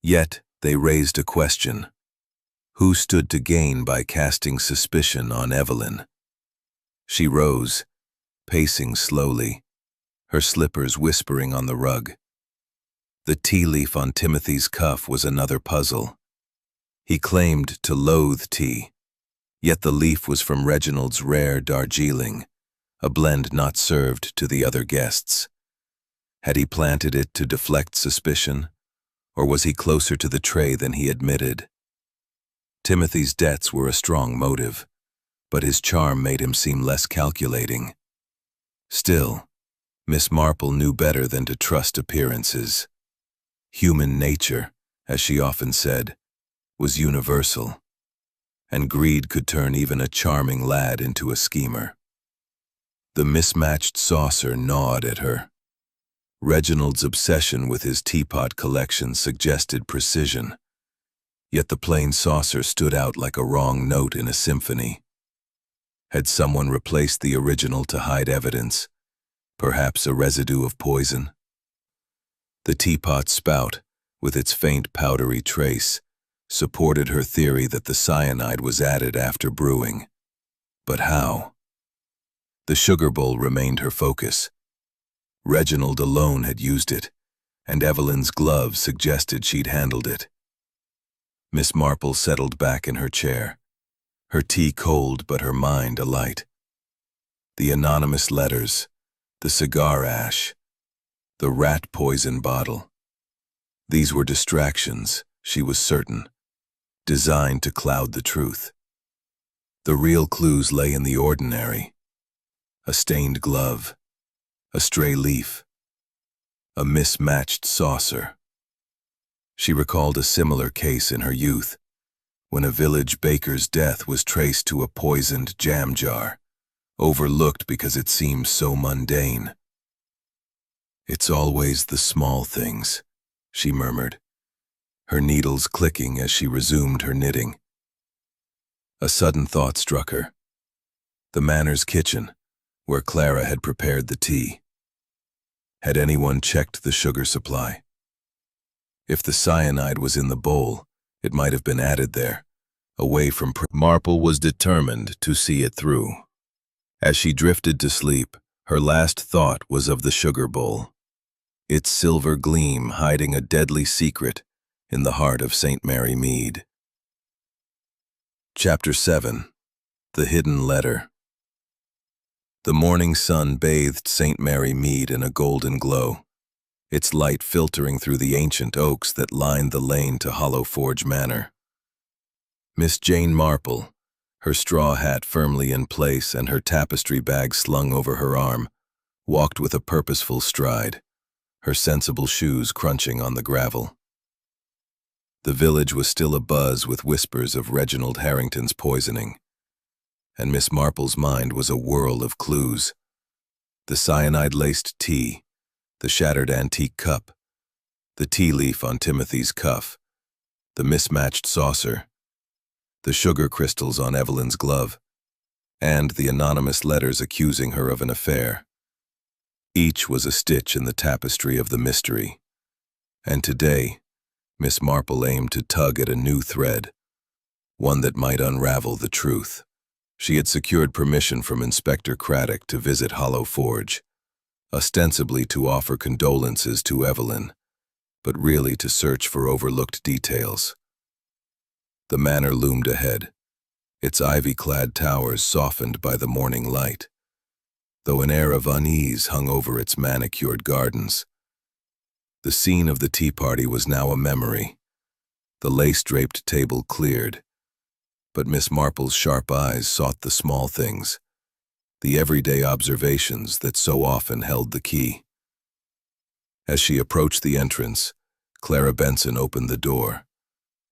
Yet they raised a question. Who stood to gain by casting suspicion on Evelyn? She rose, pacing slowly, her slippers whispering on the rug. The tea leaf on Timothy's cuff was another puzzle. He claimed to loathe tea, yet the leaf was from Reginald's rare Darjeeling, a blend not served to the other guests. Had he planted it to deflect suspicion, or was he closer to the tray than he admitted? Timothy's debts were a strong motive, but his charm made him seem less calculating. Still, Miss Marple knew better than to trust appearances. Human nature, as she often said, was universal, and greed could turn even a charming lad into a schemer. The mismatched saucer gnawed at her. Reginald's obsession with his teapot collection suggested precision, yet the plain saucer stood out like a wrong note in a symphony. Had someone replaced the original to hide evidence, perhaps a residue of poison? The teapot spout, with its faint powdery trace, supported her theory that the cyanide was added after brewing. But how? The sugar bowl remained her focus. Reginald alone had used it, and Evelyn's glove suggested she'd handled it. Miss Marple settled back in her chair, her tea cold but her mind alight. The anonymous letters, the cigar ash, the rat poison bottle. These were distractions, she was certain, designed to cloud the truth. The real clues lay in the ordinary. A stained glove, a stray leaf, a mismatched saucer. She recalled a similar case in her youth, when a village baker's death was traced to a poisoned jam jar, overlooked because it seemed so mundane. "It's always the small things," she murmured, her needles clicking as she resumed her knitting. A sudden thought struck her. The Manor's kitchen, where Clara had prepared the tea. Had anyone checked the sugar supply? If the cyanide was in the bowl, it might have been added there, away from Marple was determined to see it through. As she drifted to sleep, her last thought was of the sugar bowl, its silver gleam hiding a deadly secret in the heart of St. Mary Mead. Chapter 7. The Hidden Letter. The morning sun bathed St. Mary Mead in a golden glow, its light filtering through the ancient oaks that lined the lane to Hollow Forge Manor. Miss Jane Marple, her straw hat firmly in place and her tapestry bag slung over her arm, walked with a purposeful stride, her sensible shoes crunching on the gravel. The village was still abuzz with whispers of Reginald Harrington's poisoning, and Miss Marple's mind was a whirl of clues. The cyanide-laced tea, the shattered antique cup, the tea leaf on Timothy's cuff, the mismatched saucer, the sugar crystals on Evelyn's glove, and the anonymous letters accusing her of an affair. Each was a stitch in the tapestry of the mystery, and today, Miss Marple aimed to tug at a new thread, one that might unravel the truth. She had secured permission from Inspector Craddock to visit Hollow Forge, ostensibly to offer condolences to Evelyn, but really to search for overlooked details. The manor loomed ahead, its ivy-clad towers softened by the morning light, though an air of unease hung over its manicured gardens. The scene of the tea party was now a memory, the lace-draped table cleared, but Miss Marple's sharp eyes sought the small things, the everyday observations that so often held the key. As she approached the entrance, Clara Benson opened the door,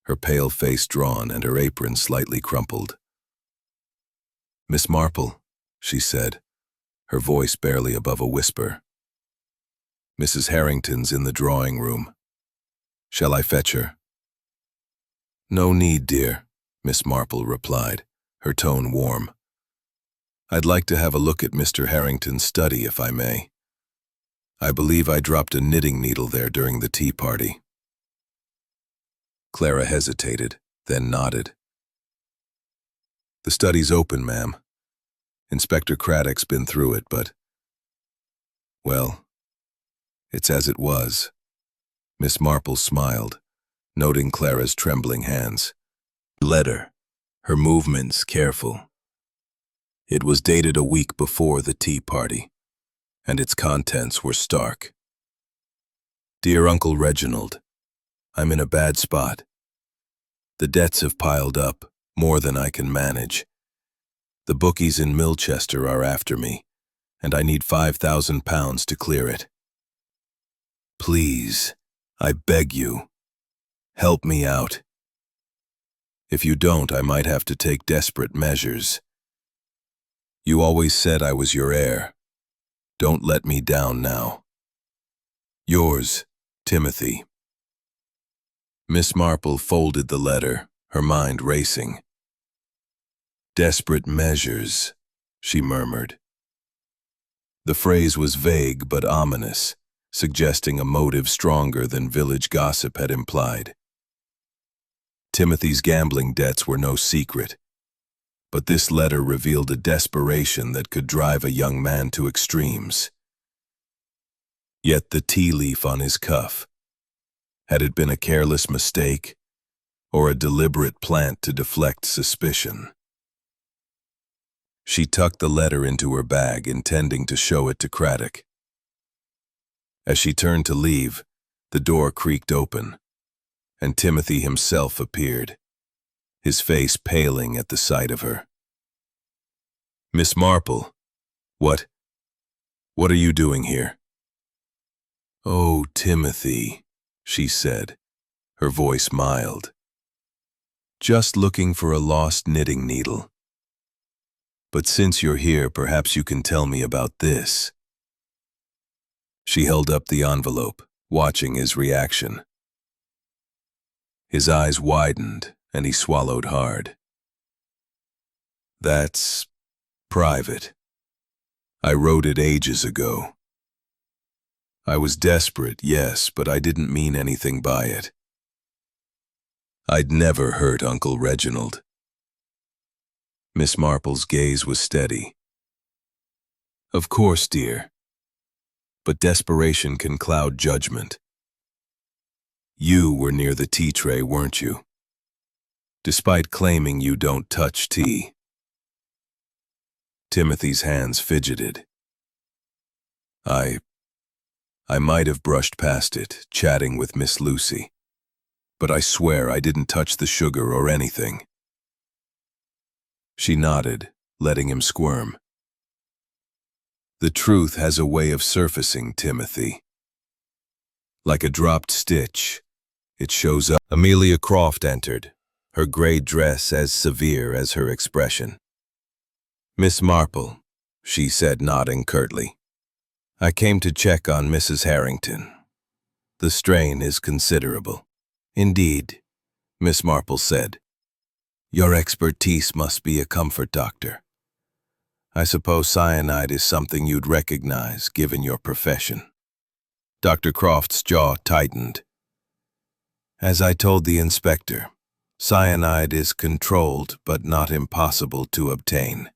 her pale face drawn and her apron slightly crumpled. "Miss Marple," she said, her voice barely above a whisper. "Mrs. Harrington's in the drawing room. Shall I fetch her?" "No need, dear," Miss Marple replied, her tone warm. "I'd like to have a look at Mr. Harrington's study, if I may. I believe I dropped a knitting needle there during the tea party." Clara hesitated, then nodded. "The study's open, ma'am. Inspector Craddock's been through it, but, well, it's as it was." Miss Marple smiled, noting Clara's trembling hands. Letter, her movements careful. It was dated a week before the tea party, and its contents were stark. "Dear Uncle Reginald, I'm in a bad spot. The debts have piled up, more than I can manage. The bookies in Milchester are after me, and I need £5,000 to clear it. Please, I beg you, help me out. If you don't, I might have to take desperate measures. You always said I was your heir. Don't let me down now. Yours, Timothy." Miss Marple folded the letter, her mind racing. "Desperate measures," she murmured. The phrase was vague but ominous, suggesting a motive stronger than village gossip had implied. Timothy's gambling debts were no secret, but this letter revealed a desperation that could drive a young man to extremes. Yet the tea leaf on his cuff, had it been a careless mistake, or a deliberate plant to deflect suspicion? She tucked the letter into her bag, intending to show it to Craddock. As she turned to leave, the door creaked open, and Timothy himself appeared, his face paling at the sight of her. "Miss Marple, what are you doing here?" "Oh, Timothy," she said, her voice mild. "Just looking for a lost knitting needle. But since you're here, perhaps you can tell me about this." She held up the envelope, watching his reaction. His eyes widened, and he swallowed hard. "That's private. I wrote it ages ago." I was desperate, yes, but I didn't mean anything by it. I'd never hurt Uncle Reginald. Miss Marple's gaze was steady. Of course, dear. But desperation can cloud judgment. You were near the tea tray, weren't you? Despite claiming you don't touch tea. Timothy's hands fidgeted. I might have brushed past it, chatting with Miss Lucy. But I swear I didn't touch the sugar or anything. She nodded, letting him squirm. The truth has a way of surfacing, Timothy. Like a dropped stitch, it shows up. Amelia Croft entered, her gray dress as severe as her expression. Miss Marple, she said, nodding curtly. I came to check on Mrs. Harrington. The strain is considerable. Indeed, Miss Marple said. Your expertise must be a comfort, doctor. I suppose cyanide is something you'd recognize, given your profession. Dr. Croft's jaw tightened. As I told the inspector, cyanide is controlled but not impossible to obtain.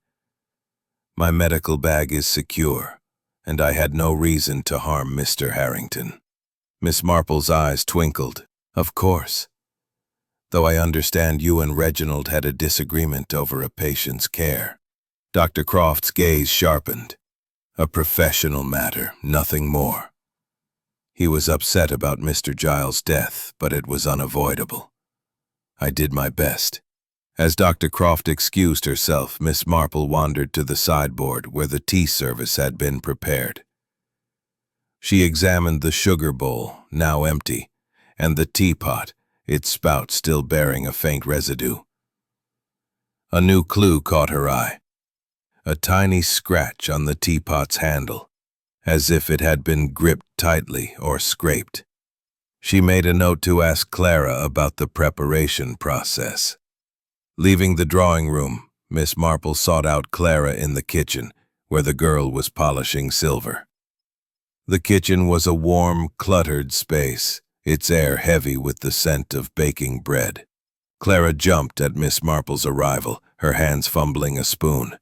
My medical bag is secure, and I had no reason to harm Mr. Harrington. Miss Marple's eyes twinkled. Of course. Though I understand you and Reginald had a disagreement over a patient's care. Dr. Croft's gaze sharpened. A professional matter, nothing more. He was upset about Mr. Giles' death, but it was unavoidable. I did my best. As Dr. Croft excused herself, Miss Marple wandered to the sideboard where the tea service had been prepared. She examined the sugar bowl, now empty, and the teapot, its spout still bearing a faint residue. A new clue caught her eye. A tiny scratch on the teapot's handle, as if it had been gripped tightly or scraped. She made a note to ask Clara about the preparation process. Leaving the drawing room, Miss Marple sought out Clara in the kitchen, where the girl was polishing silver. The kitchen was a warm, cluttered space, its air heavy with the scent of baking bread. Clara jumped at Miss Marple's arrival, her hands fumbling a spoon.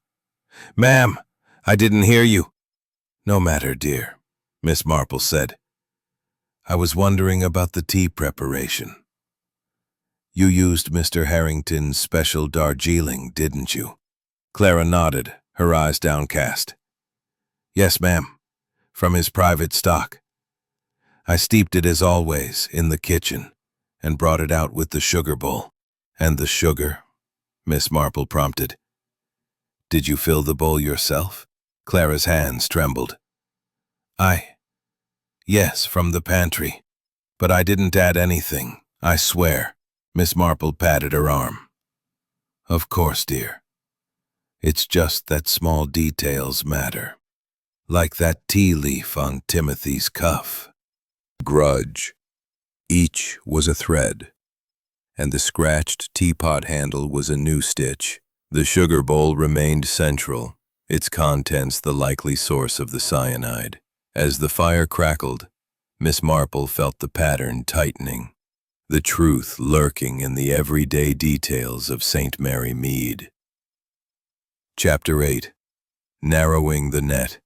"Ma'am, I didn't hear you." "No matter, dear," Miss Marple said. "I was wondering about the tea preparation. You used Mr. Harrington's special Darjeeling, didn't you?" Clara nodded, her eyes downcast. "Yes, ma'am, from his private stock. I steeped it as always, in the kitchen, and brought it out with the sugar bowl." "And the sugar?" Miss Marple prompted. "Did you fill the bowl yourself?" Clara's hands trembled. Yes, from the pantry. But I didn't add anything, I swear." Miss Marple patted her arm. "Of course, dear. It's just that small details matter. Like that tea leaf on Timothy's cuff." Grudge. Each was a thread, and the scratched teapot handle was a new stitch. The sugar bowl remained central, its contents the likely source of the cyanide. As the fire crackled, Miss Marple felt the pattern tightening, the truth lurking in the everyday details of St. Mary Mead. Chapter 8. Narrowing the Net.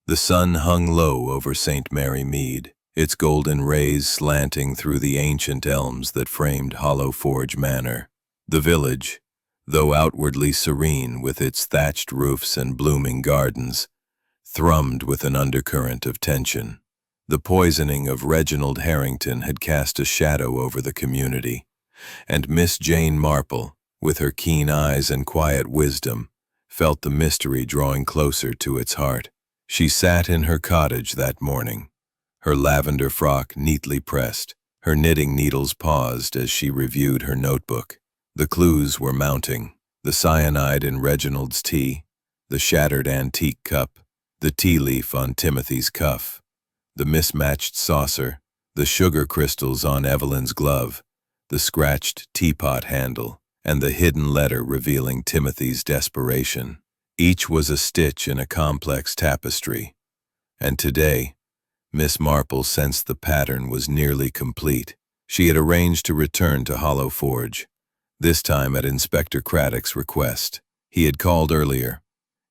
The sun hung low over St. Mary Mead, its golden rays slanting through the ancient elms that framed Hollow Forge Manor. The village, though outwardly serene with its thatched roofs and blooming gardens, thrummed with an undercurrent of tension. The poisoning of Reginald Harrington had cast a shadow over the community, and Miss Jane Marple, with her keen eyes and quiet wisdom, felt the mystery drawing closer to its heart. She sat in her cottage that morning, her lavender frock neatly pressed, her knitting needles paused as she reviewed her notebook. The clues were mounting: the cyanide in Reginald's tea, the shattered antique cup, the tea leaf on Timothy's cuff, the mismatched saucer, the sugar crystals on Evelyn's glove, the scratched teapot handle, and the hidden letter revealing Timothy's desperation. Each was a stitch in a complex tapestry, And today, Miss Marple sensed the pattern was nearly complete. She had arranged to return to Hollow Forge, this time at Inspector Craddock's request. He had called earlier,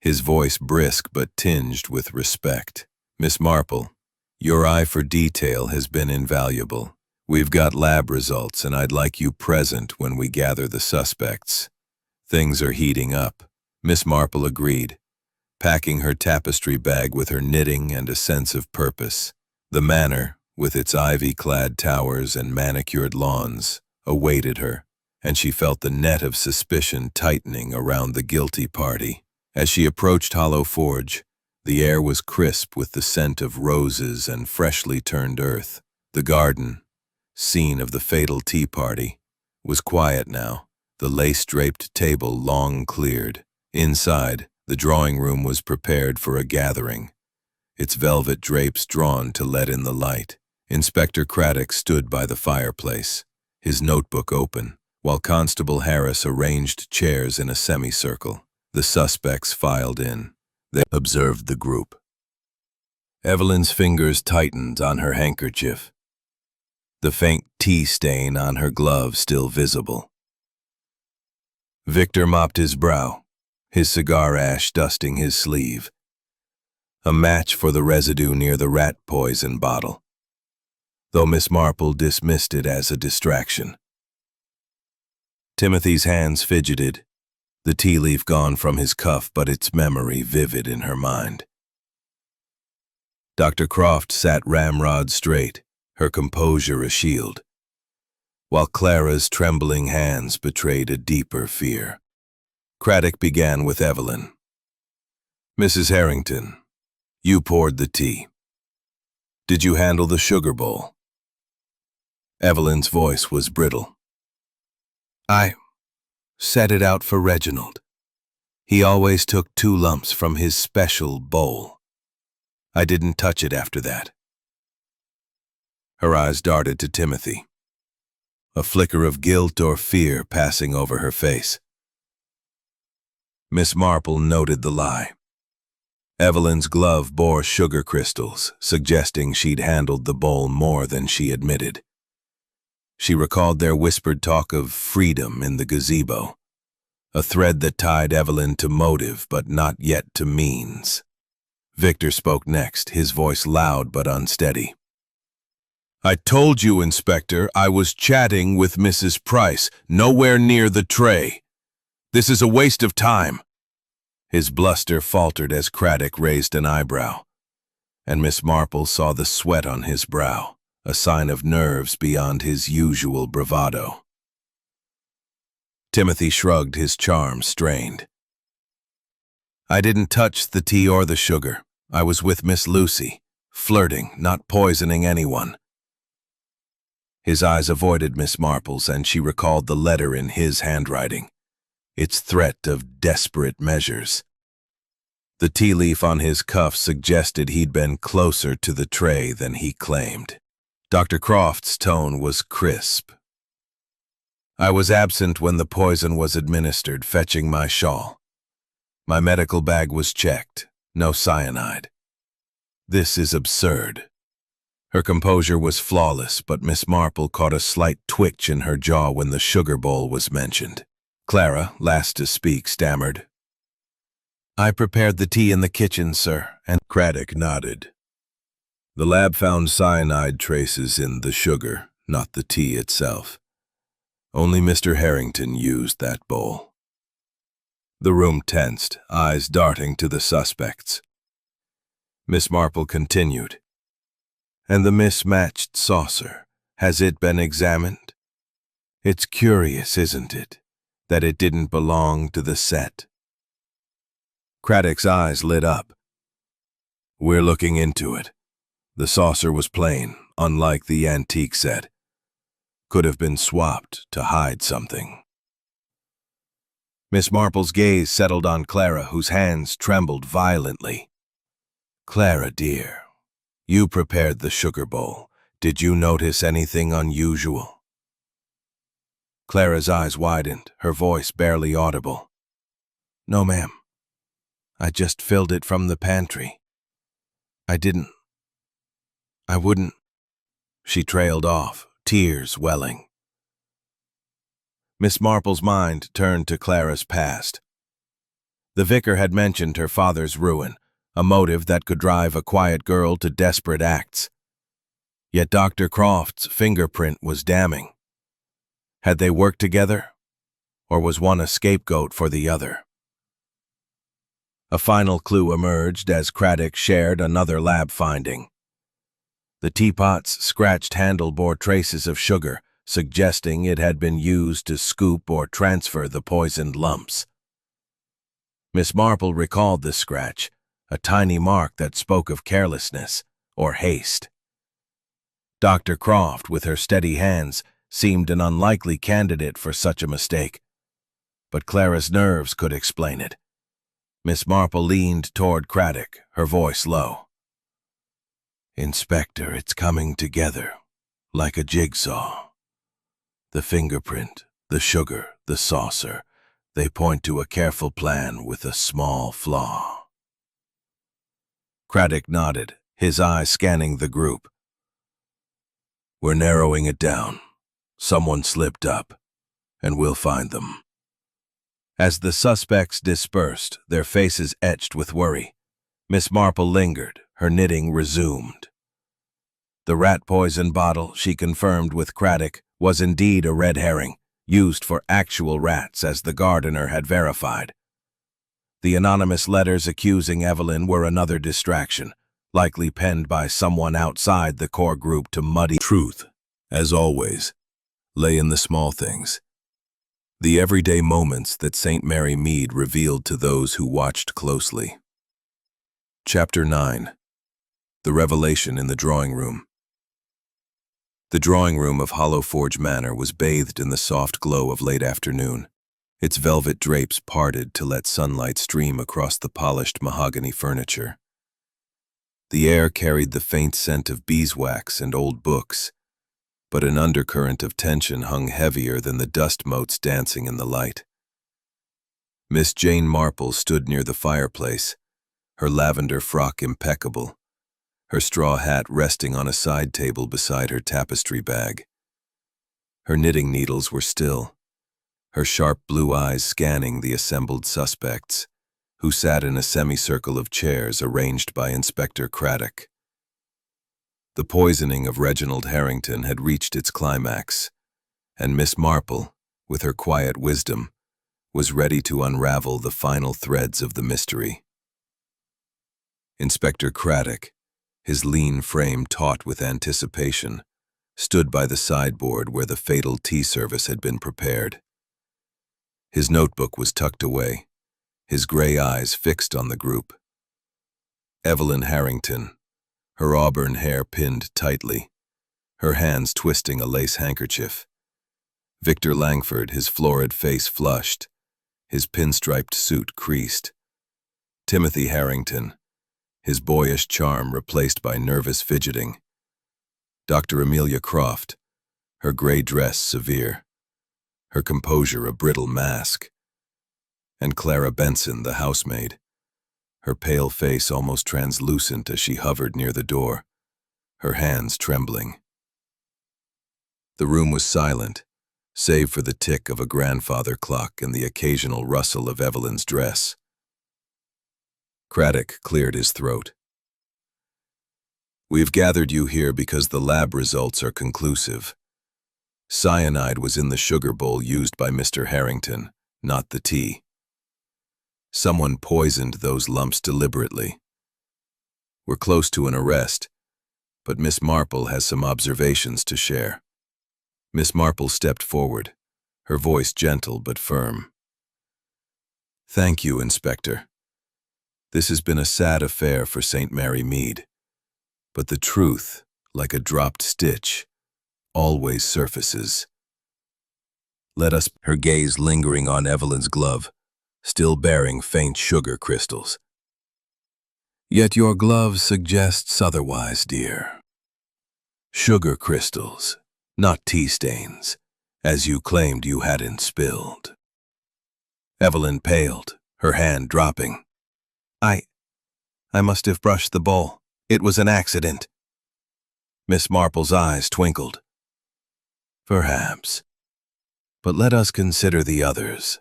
his voice brisk but tinged with respect. "Miss Marple, your eye for detail has been invaluable. We've got lab results, and I'd like you present when we gather the suspects. Things are heating up." Miss Marple agreed, packing her tapestry bag with her knitting and a sense of purpose. The manor, with its ivy-clad towers and manicured lawns, awaited her, and she felt the net of suspicion tightening around the guilty party. As she approached Hollow Forge, the air was crisp with the scent of roses and freshly turned earth. The garden, scene of the fatal tea party, was quiet now, the lace-draped table long cleared. Inside, the drawing room was prepared for a gathering, its velvet drapes drawn to let in the light. Inspector Craddock stood by the fireplace, his notebook open, while Constable Harris arranged chairs in a semicircle. The suspects filed in. They observed the group. Evelyn's fingers tightened on her handkerchief, the faint tea stain on her glove still visible. Victor mopped his brow, his cigar ash dusting his sleeve, a match for the residue near the rat poison bottle, though Miss Marple dismissed it as a distraction. Timothy's hands fidgeted, the tea leaf gone from his cuff but its memory vivid in her mind. Dr. Croft sat ramrod straight, her composure a shield, while Clara's trembling hands betrayed a deeper fear. Craddock began with Evelyn. "Mrs. Harrington, you poured the tea. Did you handle the sugar bowl?" Evelyn's voice was brittle. "I set it out for Reginald. He always took 2 lumps from his special bowl. I didn't touch it after that." Her eyes darted to Timothy, a flicker of guilt or fear passing over her face. Miss Marple noted the lie. Evelyn's glove bore sugar crystals, suggesting she'd handled the bowl more than she admitted. She recalled their whispered talk of freedom in the gazebo, a thread that tied Evelyn to motive but not yet to means. Victor spoke next, his voice loud but unsteady. "I told you, Inspector, I was chatting with Mrs. Price, nowhere near the tray. This is a waste of time." His bluster faltered as Craddock raised an eyebrow, and Miss Marple saw the sweat on his brow, a sign of nerves beyond his usual bravado. Timothy shrugged, his charm strained. "I didn't touch the tea or the sugar. I was with Miss Lucy, flirting, not poisoning anyone." His eyes avoided Miss Marple's, and she recalled the letter in his handwriting, its threat of desperate measures. The tea leaf on his cuff suggested he'd been closer to the tray than he claimed. Dr. Croft's tone was crisp. "I was absent when the poison was administered, fetching my shawl. My medical bag was checked. No cyanide. This is absurd." Her composure was flawless, but Miss Marple caught a slight twitch in her jaw when the sugar bowl was mentioned. Clara, last to speak, stammered, "I prepared the tea in the kitchen, sir," and Craddock nodded. "The lab found cyanide traces in the sugar, not the tea itself. Only Mr. Harrington used that bowl." The room tensed, eyes darting to the suspects. Miss Marple continued, "And the mismatched saucer, has it been examined? It's curious, isn't it, that it didn't belong to the set?" Craddock's eyes lit up. "We're looking into it. The saucer was plain, unlike the antique set. Could have been swapped to hide something." Miss Marple's gaze settled on Clara, whose hands trembled violently. "Clara, dear, you prepared the sugar bowl. Did you notice anything unusual?" Clara's eyes widened, her voice barely audible. "No, ma'am. I just filled it from the pantry. I wouldn't. She trailed off, tears welling. Miss Marple's mind turned to Clara's past. The vicar had mentioned her father's ruin, a motive that could drive a quiet girl to desperate acts. Yet Dr. Croft's fingerprint was damning. Had they worked together, or was one a scapegoat for the other? A final clue emerged as Craddock shared another lab finding. The teapot's scratched handle bore traces of sugar, suggesting it had been used to scoop or transfer the poisoned lumps. Miss Marple recalled the scratch, a tiny mark that spoke of carelessness or haste. Dr. Croft, with her steady hands, seemed an unlikely candidate for such a mistake. But Clara's nerves could explain it. Miss Marple leaned toward Craddock, her voice low. "Inspector, it's coming together, like a jigsaw. The fingerprint, the sugar, the saucer, they point to a careful plan with a small flaw." Craddock nodded, his eyes scanning the group. "We're narrowing it down. Someone slipped up, and we'll find them." As the suspects dispersed, their faces etched with worry, Miss Marple lingered, her knitting resumed. The rat poison bottle, she confirmed with Craddock, was indeed a red herring, used for actual rats, as the gardener had verified. The anonymous letters accusing Evelyn were another distraction, likely penned by someone outside the core group to muddy. Truth, as always, lay in the small things. The everyday moments that St. Mary Mead revealed to those who watched closely. Chapter 9. The Revelation in the Drawing Room. The drawing room of Hollowforge Manor was bathed in the soft glow of late afternoon, its velvet drapes parted to let sunlight stream across the polished mahogany furniture. The air carried the faint scent of beeswax and old books, but an undercurrent of tension hung heavier than the dust motes dancing in the light. Miss Jane Marple stood near the fireplace, her lavender frock impeccable, her straw hat resting on a side table beside her tapestry bag. Her knitting needles were still, her sharp blue eyes scanning the assembled suspects, who sat in a semicircle of chairs arranged by Inspector Craddock. The poisoning of Reginald Harrington had reached its climax, and Miss Marple, with her quiet wisdom, was ready to unravel the final threads of the mystery. Inspector Craddock, his lean frame taut with anticipation, stood by the sideboard where the fatal tea service had been prepared. His notebook was tucked away, his gray eyes fixed on the group. Evelyn Harrington, her auburn hair pinned tightly, her hands twisting a lace handkerchief. Victor Langford, his florid face flushed, his pinstriped suit creased. Timothy Harrington, his boyish charm replaced by nervous fidgeting. Dr. Amelia Croft, her gray dress severe, her composure a brittle mask. And Clara Benson, the housemaid, her pale face almost translucent as she hovered near the door, her hands trembling. The room was silent, save for the tick of a grandfather clock and the occasional rustle of Evelyn's dress. Craddock cleared his throat. "We've gathered you here because the lab results are conclusive. Cyanide was in the sugar bowl used by Mr. Harrington, not the tea. Someone poisoned those lumps deliberately. We're close to an arrest, but Miss Marple has some observations to share." Miss Marple stepped forward, her voice gentle but firm. "Thank you, Inspector. This has been a sad affair for St. Mary Mead, but the truth, like a dropped stitch, always surfaces. Let us—" her gaze lingering on Evelyn's glove, still bearing faint sugar crystals. "Yet your glove suggests otherwise, dear. Sugar crystals, not tea stains, as you claimed you hadn't spilled." Evelyn paled, her hand dropping. I must have brushed the bowl. It was an accident. Miss Marple's eyes twinkled. Perhaps. But let us consider the others.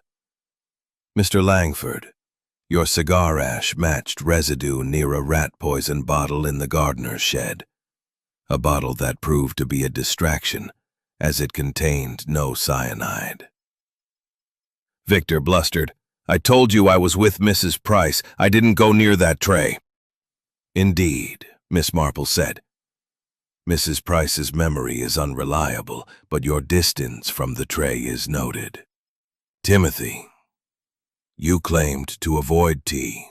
Mr. Langford, your cigar ash matched residue near a rat poison bottle in the gardener's shed. A bottle that proved to be a distraction, as it contained no cyanide. Victor blustered. I told you I was with Mrs. Price. I didn't go near that tray. Indeed, Miss Marple said. Mrs. Price's memory is unreliable, but your distance from the tray is noted. Timothy, you claimed to avoid tea.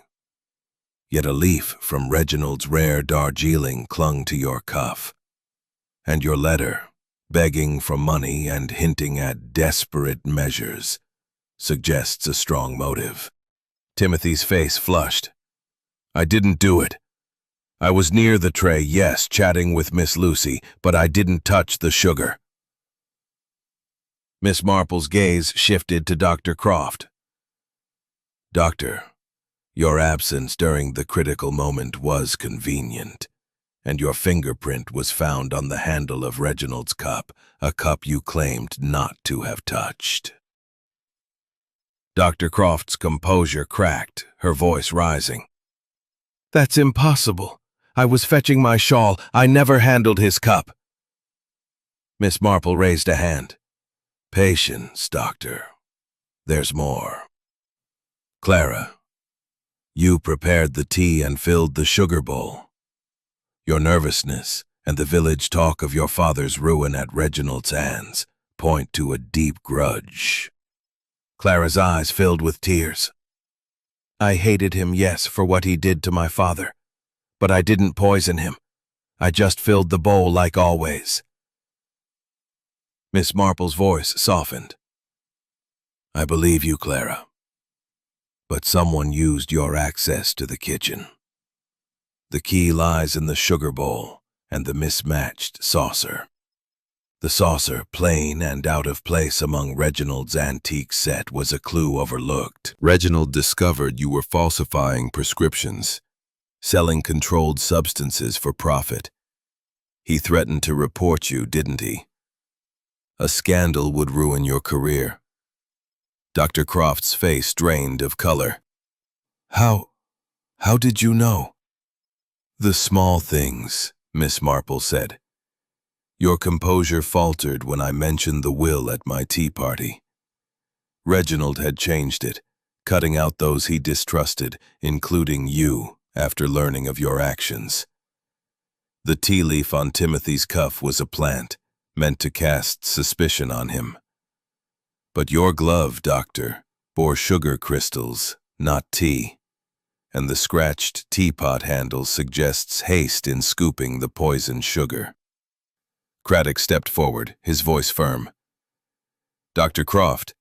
Yet a leaf from Reginald's rare Darjeeling clung to your cuff. And your letter, begging for money and hinting at desperate measures, suggests a strong motive. Timothy's face flushed. I didn't do it. I was near the tray, yes, chatting with Miss Lucy, but I didn't touch the sugar. Miss Marple's gaze shifted to Dr. Croft. Doctor, your absence during the critical moment was convenient, and your fingerprint was found on the handle of Reginald's cup, a cup you claimed not to have touched. Dr. Croft's composure cracked, her voice rising. That's impossible. I was fetching my shawl. I never handled his cup. Miss Marple raised a hand. Patience, Doctor. There's more. Clara, you prepared the tea and filled the sugar bowl. Your nervousness and the village talk of your father's ruin at Reginald's hands point to a deep grudge. Clara's eyes filled with tears. I hated him, yes, for what he did to my father. But I didn't poison him. I just filled the bowl like always. Miss Marple's voice softened. I believe you, Clara. But someone used your access to the kitchen. The key lies in the sugar bowl and the mismatched saucer. The saucer, plain and out of place among Reginald's antique set, was a clue overlooked. Reginald discovered you were falsifying prescriptions, selling controlled substances for profit. He threatened to report you, didn't he? A scandal would ruin your career. Dr. Croft's face drained of color. How did you know? The small things, Miss Marple said. Your composure faltered when I mentioned the will at my tea party. Reginald had changed it, cutting out those he distrusted, including you, after learning of your actions. The tea leaf on Timothy's cuff was a plant, meant to cast suspicion on him. But your glove, Doctor, bore sugar crystals, not tea, and the scratched teapot handle suggests haste in scooping the poisoned sugar. Craddock stepped forward, his voice firm. Dr. Croft,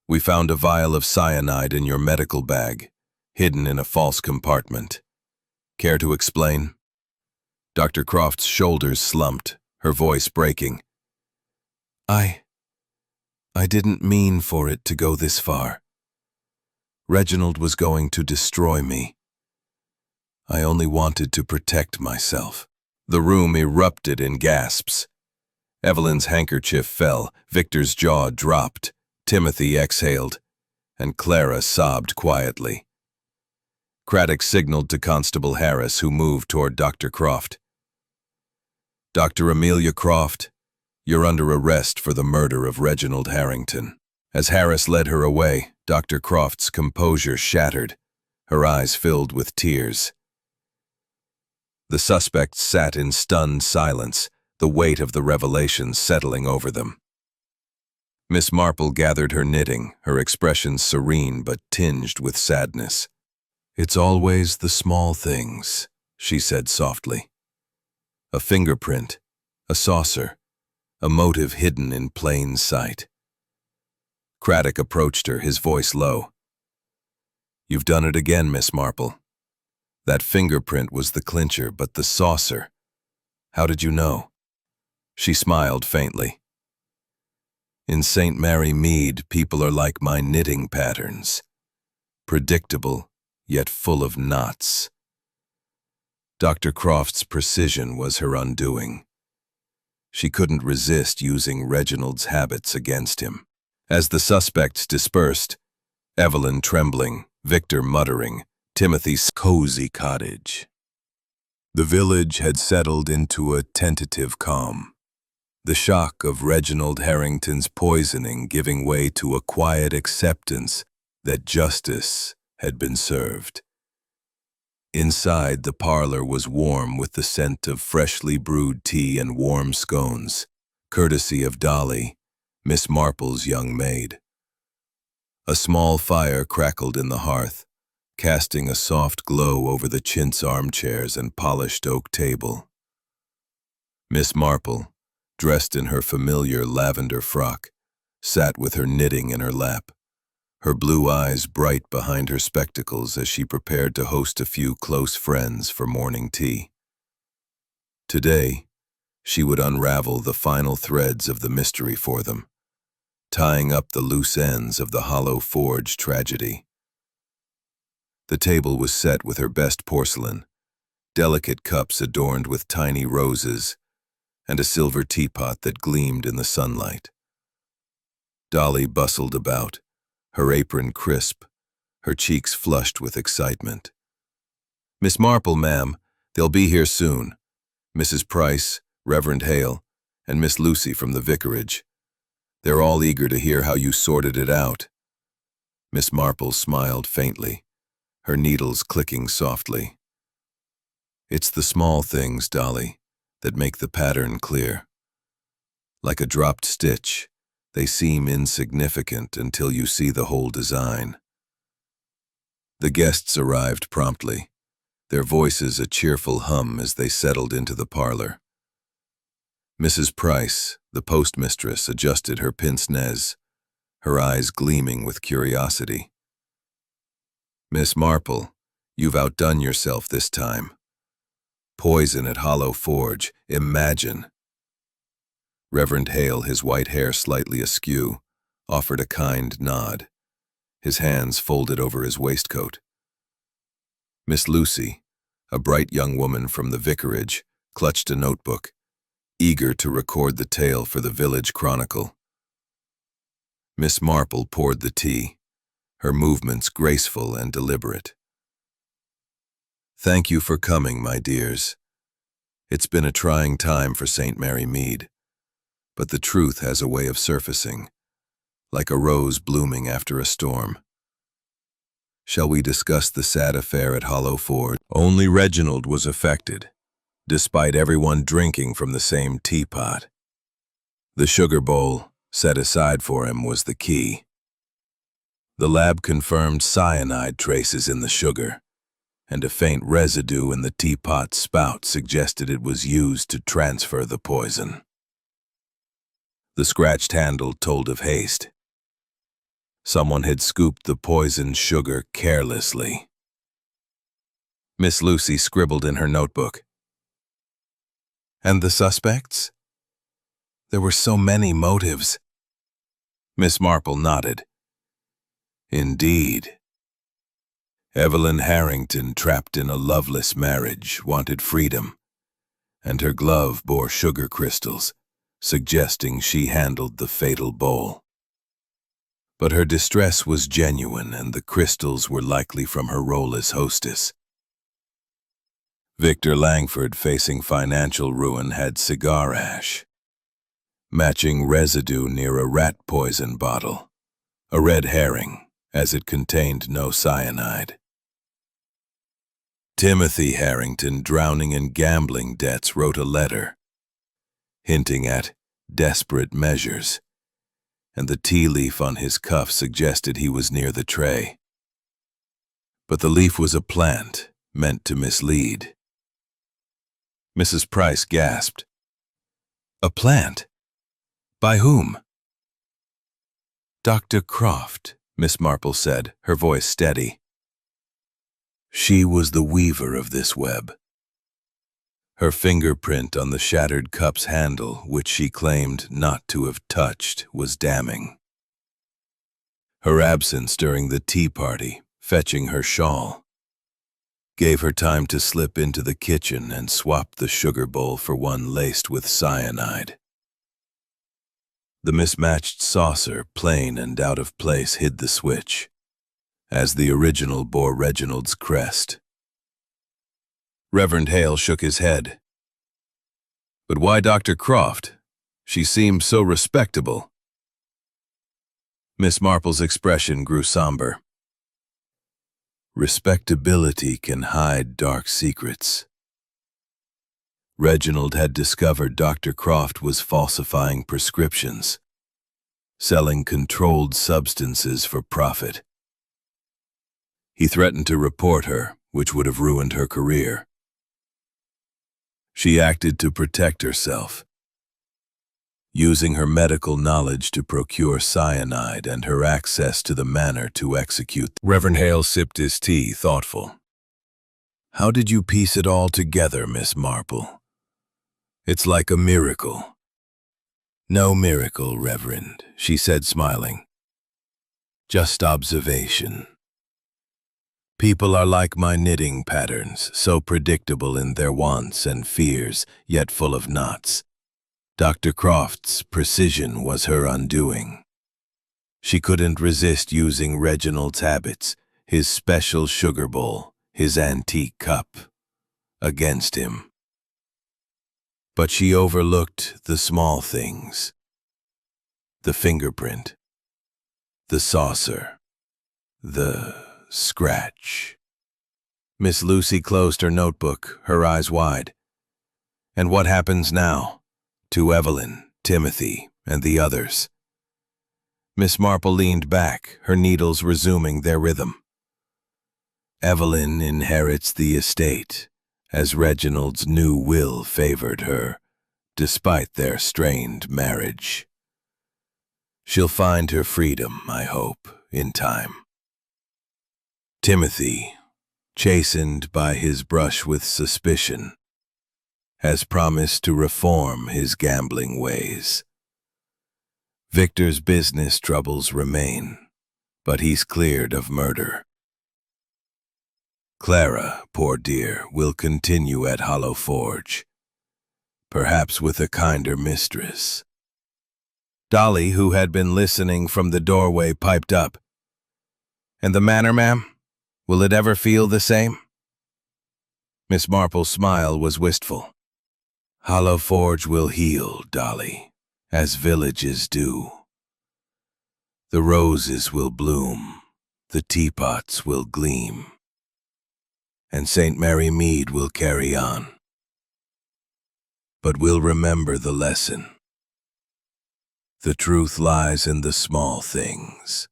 we found a vial of cyanide in your medical bag, hidden in a false compartment. Care to explain? Dr. Croft's shoulders slumped, her voice breaking. I didn't mean for it to go this far. Reginald was going to destroy me. I only wanted to protect myself. The room erupted in gasps. Evelyn's handkerchief fell, Victor's jaw dropped, Timothy exhaled, and Clara sobbed quietly. Craddock signaled to Constable Harris, who moved toward Dr. Croft. Dr. Amelia Croft, you're under arrest for the murder of Reginald Harrington. As Harris led her away, Dr. Croft's composure shattered, her eyes filled with tears. The suspects sat in stunned silence, the weight of the revelation settling over them. Miss Marple gathered her knitting, her expression serene but tinged with sadness. It's always the small things, she said softly. A fingerprint, a saucer, a motive hidden in plain sight. Craddock approached her, his voice low. You've done it again, Miss Marple. That fingerprint was the clincher, but the saucer. How did you know? She smiled faintly. In St. Mary Mead, people are like my knitting patterns. Predictable, yet full of knots. Dr. Croft's precision was her undoing. She couldn't resist using Reginald's habits against him. As the suspects dispersed, Evelyn trembling, Victor muttering, Timothy's cozy cottage. The village had settled into a tentative calm, the shock of Reginald Harrington's poisoning giving way to a quiet acceptance that justice had been served. Inside, the parlor was warm with the scent of freshly brewed tea and warm scones, courtesy of Dolly, Miss Marple's young maid. A small fire crackled in the hearth, casting a soft glow over the chintz armchairs and polished oak table. Miss Marple, dressed in her familiar lavender frock, sat with her knitting in her lap, her blue eyes bright behind her spectacles as she prepared to host a few close friends for morning tea. Today, she would unravel the final threads of the mystery for them, tying up the loose ends of the Hollow Forge tragedy. The table was set with her best porcelain, delicate cups adorned with tiny roses, and a silver teapot that gleamed in the sunlight. Dolly bustled about, her apron crisp, her cheeks flushed with excitement. "Miss Marple, ma'am, they'll be here soon. Mrs. Price, Reverend Hale, and Miss Lucy from the vicarage. They're all eager to hear how you sorted it out." Miss Marple smiled faintly, her needles clicking softly. "It's the small things, Dolly, that make the pattern clear. Like a dropped stitch, they seem insignificant until you see the whole design." The guests arrived promptly, their voices a cheerful hum as they settled into the parlor. Mrs. Price, the postmistress, adjusted her pince-nez, her eyes gleaming with curiosity. "Miss Marple, you've outdone yourself this time. Poison at Hollow Forge, imagine." Reverend Hale, his white hair slightly askew, offered a kind nod, his hands folded over his waistcoat. Miss Lucy, a bright young woman from the vicarage, clutched a notebook, eager to record the tale for the village chronicle. Miss Marple poured the tea, her movements graceful and deliberate. "Thank you for coming, my dears. It's been a trying time for St. Mary Mead, but the truth has a way of surfacing, like a rose blooming after a storm. Shall we discuss the sad affair at Hollow Forge?" Only Reginald was affected, despite everyone drinking from the same teapot. The sugar bowl, set aside for him, was the key. The lab confirmed cyanide traces in the sugar, and a faint residue in the teapot's spout suggested it was used to transfer the poison. The scratched handle told of haste. Someone had scooped the poisoned sugar carelessly. Miss Lucy scribbled in her notebook. "And the suspects? There were so many motives." Miss Marple nodded. "Indeed. Evelyn Harrington, trapped in a loveless marriage, wanted freedom, and her glove bore sugar crystals, suggesting she handled the fatal bowl. But her distress was genuine, and the crystals were likely from her role as hostess. Victor Langford, facing financial ruin, had cigar ash, matching residue near a rat poison bottle, a red herring, as it contained no cyanide. Timothy Harrington, drowning in gambling debts, wrote a letter, hinting at desperate measures, and the tea leaf on his cuff suggested he was near the tray. But the leaf was a plant, meant to mislead. Mrs. Price gasped. "A plant? By whom?" "Dr. Croft," Miss Marple said, her voice steady. "She was the weaver of this web. Her fingerprint on the shattered cup's handle, which she claimed not to have touched, was damning. Her absence during the tea party, fetching her shawl. gave her time to slip into the kitchen and swap the sugar bowl for one laced with cyanide. The mismatched saucer, plain and out of place, hid the switch, as the original bore Reginald's crest. Reverend Hale shook his head. But why Dr. Croft? She seemed so respectable. Miss Marple's expression grew somber. Respectability can hide dark secrets. Reginald had discovered Dr. Croft was falsifying prescriptions, selling controlled substances for profit. He threatened to report her, which would have ruined her career. She acted to protect herself, using her medical knowledge to procure cyanide and her access to the manor to execute. Reverend Hale sipped his tea, thoughtful. How did you piece it all together, Miss Marple? It's like a miracle. No miracle, Reverend, she said, smiling. Just observation. People are like my knitting patterns, so predictable in their wants and fears, yet full of knots. Dr. Croft's precision was her undoing. She couldn't resist using Reginald's habits, his special sugar bowl, his antique cup, against him. But she overlooked the small things. The fingerprint, the saucer, the scratch. Miss Lucy closed her notebook, her eyes wide. And what happens now? To Evelyn, Timothy, and the others. Miss Marple leaned back, her needles resuming their rhythm. Evelyn inherits the estate, as Reginald's new will favored her, despite their strained marriage. She'll find her freedom, I hope, in time. Timothy, chastened by his brush with suspicion, has promised to reform his gambling ways. Victor's business troubles remain, but he's cleared of murder. Clara, poor dear, will continue at Hollow Forge, perhaps with a kinder mistress. Dolly, who had been listening from the doorway, piped up. And the manor, ma'am? Will it ever feel the same? Miss Marple's smile was wistful. Hollow Forge will heal, Dolly, as villages do. The roses will bloom, the teapots will gleam, and St. Mary Mead will carry on. But we'll remember the lesson. The truth lies in the small things,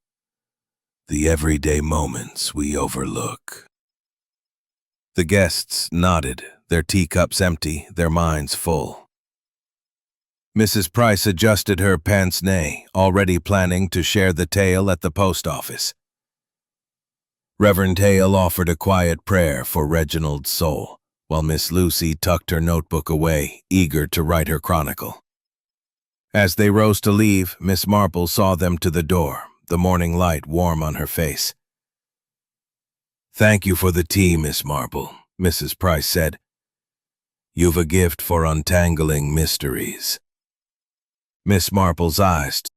the everyday moments we overlook. The guests nodded, their teacups empty, their minds full. Mrs. Price adjusted her pince-nez, already planning to share the tale at the post office. Reverend Hale offered a quiet prayer for Reginald's soul, while Miss Lucy tucked her notebook away, eager to write her chronicle. As they rose to leave, Miss Marple saw them to the door, the morning light warm on her face. "Thank you for the tea, Miss Marple," Mrs. Price said. "You've a gift for untangling mysteries." Miss Marple's eyes